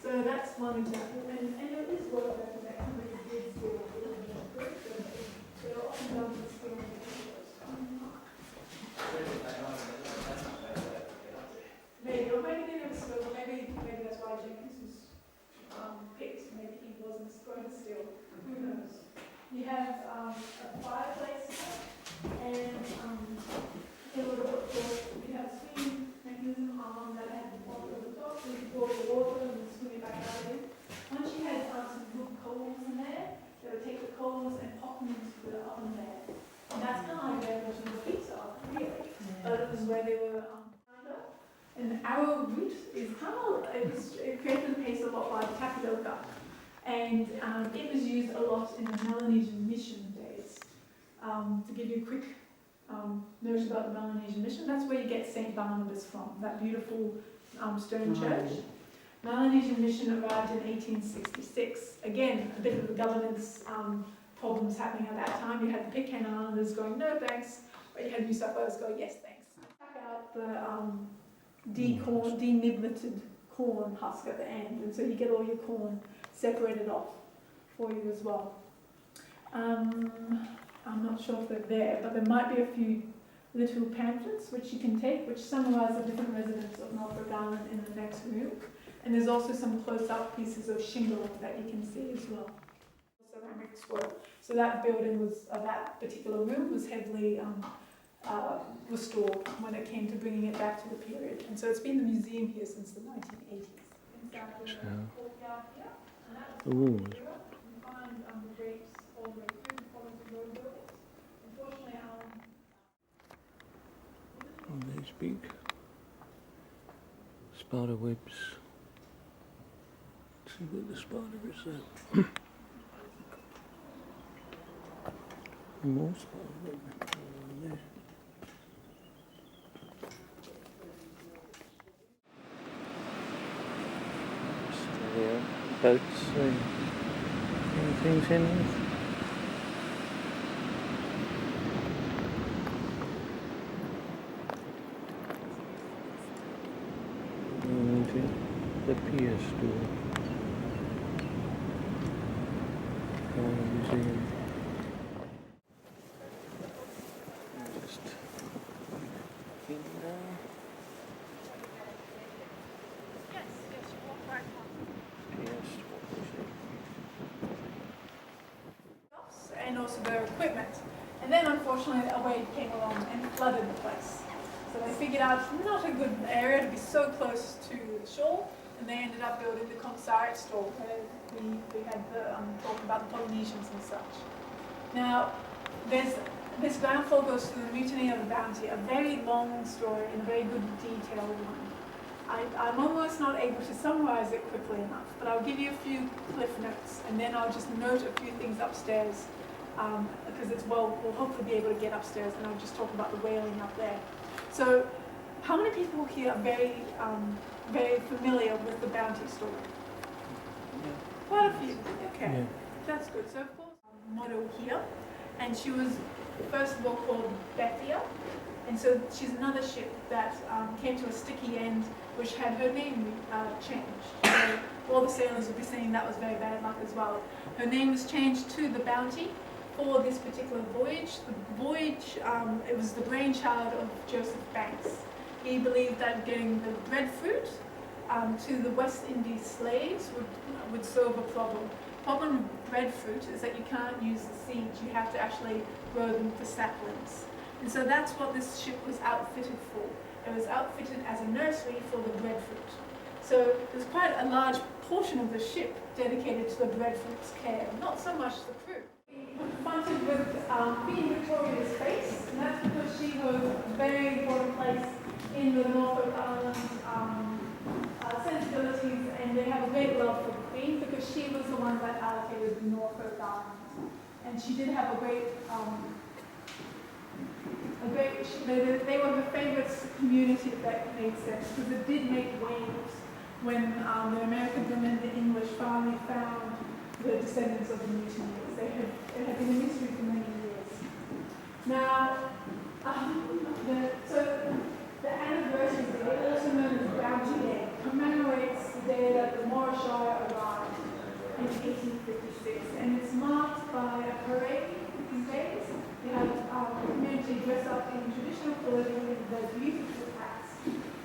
So that's one example, and it is worth that the convicts did steal a little bit of fruit, so they're often done with stealing the maybe, or maybe they never stole, maybe that's why Jenkins was picked, maybe he wasn't going to steal, who knows. You have a fireplace here, and in order we have a steam mechanism that had the bottom of the top, so you could boil the water and swing it back out again. Once you had some good coals in there, they would take the coals and pop them into the oven there. And that's kind of like their version of a pizza, really. But it was where they were and arrowroot is kind of, it created a taste a lot like tapioca. And it was used a lot in the Melanesian mission days. To give you a quick note about the Melanesian mission, that's where you get St. Barnabas from, that beautiful stone church. Melanesian mission arrived in 1866. Again, a bit of the governance problems happening at that time. You had the Pitcairn Islanders going, no thanks, but you had New South Wales go, yes thanks. Check out the deniblated corn husk at the end, and so you get all your corn separated off for you as well. I'm not sure if they're there, but there might be a few little pamphlets which you can take, which summarise the different residents of Norfolk Island in the next room. And there's also some close-up pieces of shingle that you can see as well. Ceramics were. So that building was, that particular room was heavily restored when it came to bringing it back to the period. And so it's been the museum here since the 1980s. Ooh. Oh, there's big spider webs. Let's see where the spider is at. More spider webs there. There, boats, things in there. the Pier store. Museum. Just in there. And also their equipment. And then unfortunately a wave came along and flooded the place. So they figured out not a good area to be so close to the shore, and they ended up building the Commissariat store where we had the talk about the Polynesians and such. Now, this ground floor goes to the Mutiny of the Bounty, a very long story and a very good detailed one. I'm almost not able to summarize it quickly enough, but I'll give you a few cliff notes, and then I'll just note a few things upstairs, because we'll hopefully be able to get upstairs, and I'll just talk about the whaling up there. So, how many people here are very familiar with the Bounty story? Yeah. Quite a few. Okay, Yeah. That's good. So, of course, model here, and she was first of all called Bethia, and so she's another ship that came to a sticky end, which had her name changed. So all the sailors would be saying that was very bad luck as well. Her name was changed to the Bounty for this particular voyage. The voyage, it was the brainchild of Joseph Banks. He believed that getting the breadfruit to the West Indies slaves would solve a problem. The problem with breadfruit is that you can't use the seeds, you have to actually grow them for saplings. And so that's what this ship was outfitted for. It was outfitted as a nursery for the breadfruit. So there's quite a large portion of the ship dedicated to the breadfruit's care, not so much the crew. Confronted with Queen Victoria's face, and that's because she was a very important place in the Norfolk Island sensibilities, and they have a great love for the Queen because she was the one that allocated the Norfolk Island. And she did have a great they were her favourite community, if that made sense, because it did make waves when the Americans and then the English finally found the descendants of the mutineers. It had been a mystery for many years. Now, the anniversary day, also known as Bounty Day, commemorates the day that the Morishire arrived in 1856, and it's marked by a parade these days. You have the community dressed up in traditional clothing with their beautiful hats,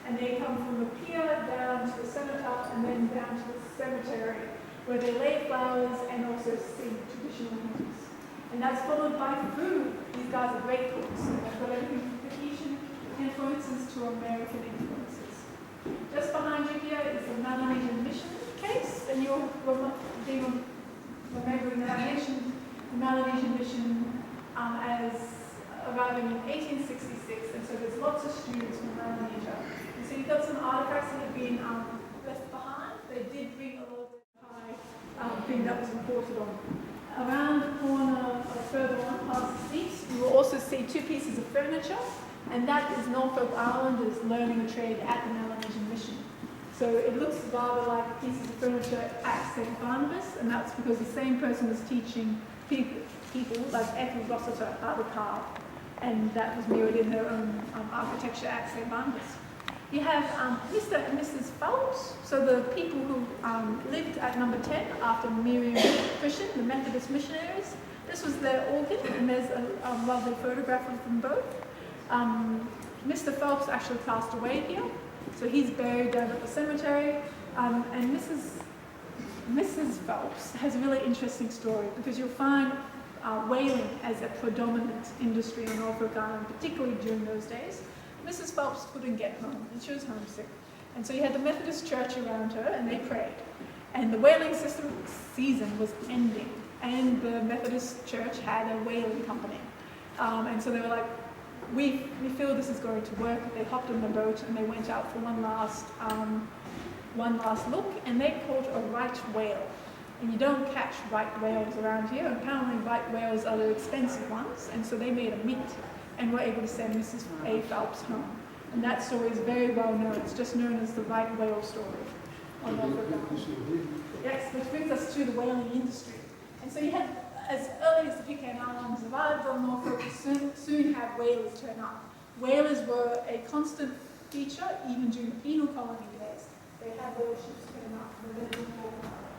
and they come from the pier down to the cenotaph and then down to the cemetery, where they lay flowers and also sing traditional hymns. And that's followed by food. These guys are great cooks. They've got everything from Tahitian influences to American influences. Just behind you here is the Melanesian mission case, and you'll be remembering that I mentioned the Melanesian mission as arriving in 1866, and so there's lots of students from Melanesia. And so you've got some artifacts that have been left behind. They did bring a lot of the thing that was imported on. Around the corner, further on past the seats, you will also see two pieces of furniture, and that is Norfolk Islanders learning a trade at the Melanesian mission. So it looks rather like pieces of furniture at St. Barnabas, and that's because the same person was teaching people like Ethel Rossiter how to carve, and that was mirrored in their own architecture at St. Barnabas. You have Mr. and Mrs. Phelps, so the people who lived at number 10 after Miriam Christian, the Methodist missionaries. This was their organ, and there's a lovely photograph of them both. Mr. Phelps actually passed away here, so he's buried down at the cemetery, and Mrs. Phelps has a really interesting story because you'll find whaling as a predominant industry on Norfolk Island, particularly during those days. Mrs. Phelps couldn't get home, and she was homesick. And so you had the Methodist church around her, and they prayed. And the whaling season was ending, and the Methodist church had a whaling company. And so they were like, we feel this is going to work. They hopped on the boat, and they went out for one last look, and they caught a right whale. And you don't catch right whales around here. Apparently right whales are the expensive ones, and so they made a mint and were able to send Mrs. A. Phelps home. And that story is very well known. It's just known as the right whale story on Norfolk Island. Yes, which brings us to the whaling industry. And so you had, as early as the Pitcairn Islands arrived on Norfolk, soon had whalers turn up. Whalers were a constant feature even during the penal colony days. they had whale ships turn up and they didn't talk about it.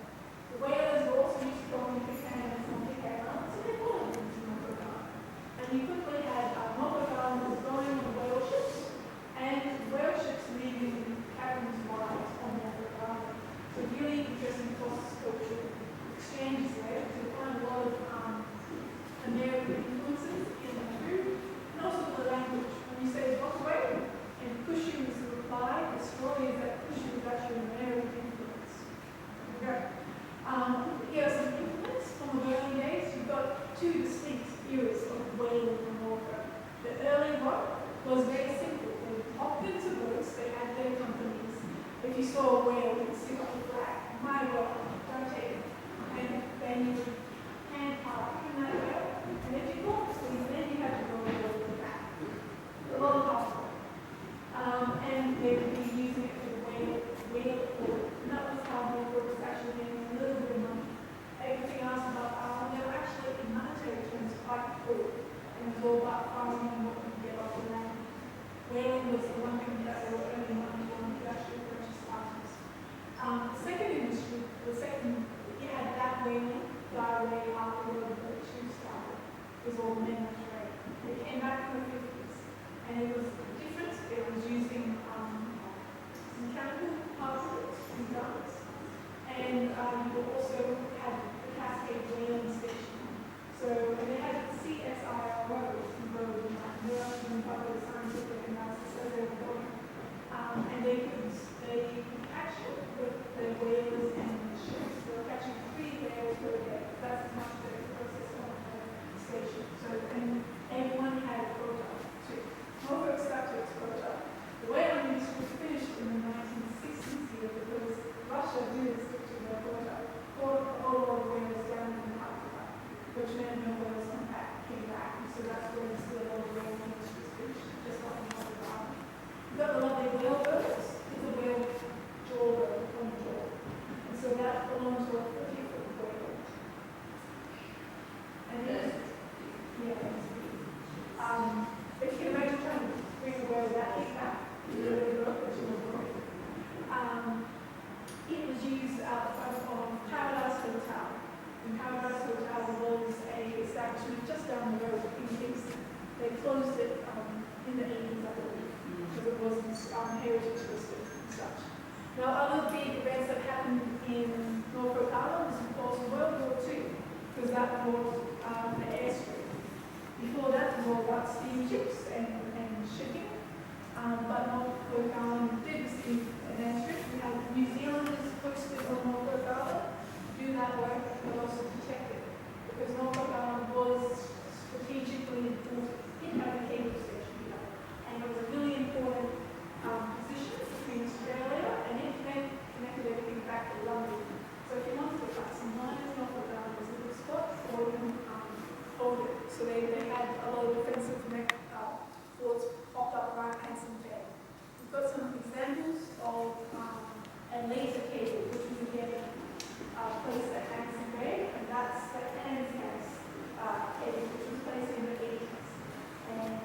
The whalers were also used to go on Buchanan from Buchanan, so they followed them to Norfolk Island. And you quickly had Norfolk Island was going on whale ships, and whale ships leaving cabins wide on Norfolk Island. So really interesting cross-cultural exchanges there. So you find a lot of American influences in the food, and also the language. When you say walk away, and pushing is the reply, the story is that pushing is actually an American influence. Okay. Here are some implements from the early days. You've got two distinct eras of whaling in Norfolk. The early one was very simple. They hopped into boats, they had their companies. If you saw a whale, you'd stick up the flag, my whale, don't take it. And then you would hand park in that whale, and if you got to sleep, then you had to go over the back. A lot of hustle. And they would be using it for whale oil. And that was how Norfolk was actually making a little bit of money. Everything else about they were actually in monetary terms quite poor. And it was all about farming and what you get off the land. Whaling was the one thing that they were earning money on to actually purchase items. The second industry, you had that whaling die away after World War II started. It was all men and trade. It came back in the 50s. And it was different. It was using mechanical parts of it, and guns. And you also had the Cascade Whaling Station. So they had the CSIRO road in American Public Scientific Analysis as they were going. And they could catch it with the whalers and the ships. They were catching 3 whales per day. That's much better process on the station. So and everyone had a quota too. Norfolk stuck to its quota. The whaling industry finished in the 1960s here because Russia didn't stick to their quota. Caught a whole lot of whales down in Antarctica, which meant no whales came back. And so that's where the still a lot of whaling industry finished, just like in Norfolk Island. You've got the lovely whale birds. It's a whale jaw bird on the jaw. And so that belongs to a 30-foot whale. And then, if you can imagine trying to bring a whale that big back, it was used out of Paradise Hotel. And Paradise Hotel was a establishment just down the road in Kingston. They closed it in the 80s, I believe, because it wasn't heritage listed and such. Now, other big events that happened in Norfolk Island was, of course, World War II, because that was the airstrip. Before that, there were about steamships and shipping, but Norfolk Island did receive an airstrip. We had New Zealanders posted on Norfolk Island to do that work, but also protect it, because Norfolk Island was strategically important. It had a cable station here, and it was a really important position between Australia, and it connected everything back to London. So if you wanted to cut some lines, Norfolk Island was a good spot, or even hold it. So they had a lot of defensive forts popped up around Hanson Bay. We've got some examples of a laser cable, which was again placed at Hanson Bay, and that's the Anzacs cable, which was placed in the 80s. And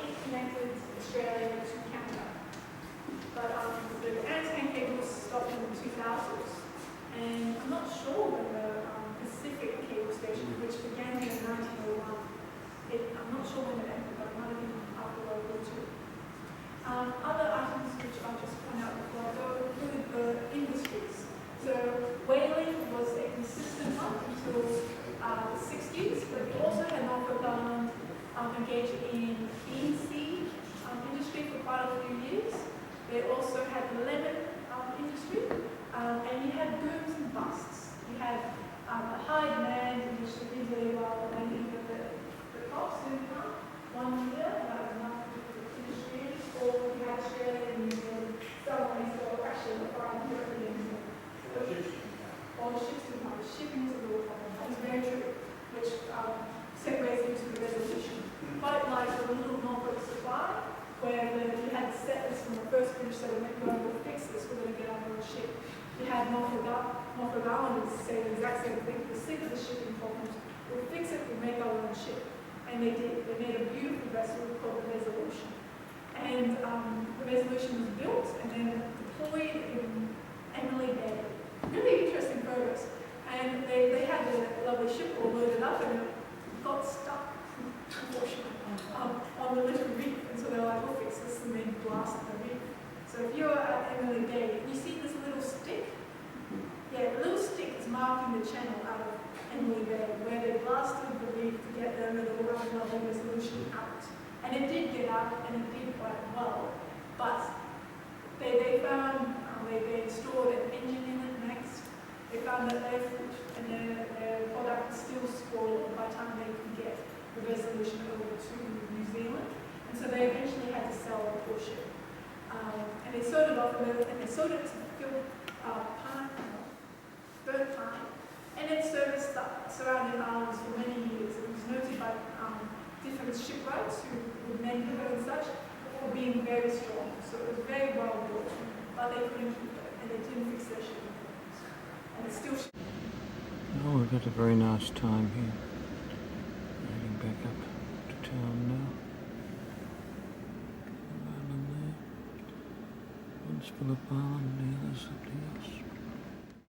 it connected Australia to Canada. But the Anzac cable was stopped in the 2000s, and I'm not sure when the Pacific cable station, which began in 1901, I'm not sure when it ended, but it might have been after World War II. Other items which I'll just point out before I go include the industries. So whaling was a consistent one until the 60s, but we also had Norfolk Island engaged in bean seed industry for quite a few years. They also had the lemon industry, and you had booms and busts. You had a high demand in which they did really well, and then you had the crops in 1 year, and that was enough for the industry, or you had Australia and New Zealand, suddenly, so actually the farm directly in New Zealand. All the ships did not, the shipping was a real problem. That was very true, which segues into the resolution. Quite like the little Norfolk supply, where you had settlers from the first British settlement going, we'll fix this, we're going to get our own ship. You had Norfolk Islanders say the exact same thing, we're sick of the shipping problems, we'll fix it, we'll make our own ship. And they did. They made a beautiful vessel called the Resolution. And the Resolution was built and then deployed in Emily Bay. Really interesting photos. And they had a lovely ship all loaded up and it got stuck, unfortunately, on the little reef. And so they were like, we'll fix this, and then blasted the reef. So if you're at Emily Bay, you see this little stick? Yeah, the little stick is marking the channel out of Emily Bay, where they blasted the reef to get the little level resolution out. And it did get out, and it did quite well. But they found, they installed an engine in it next. They found that their food and their product was still spoiled by the time they could get the resolution over to New Zealand. And so they eventually had to sell the poor ship. And they sold it off, and they sold it to burnt pine. And it serviced the surrounding islands for many years. It was noted by different shipwrights who would mend it and such for being very strong. So it was very well built, but they couldn't keep it, and they didn't fix their shipping. And it's still. Oh, we've got a very nice time here. Heading back up to town now. Island there. One's Phillip Island, the other's something else.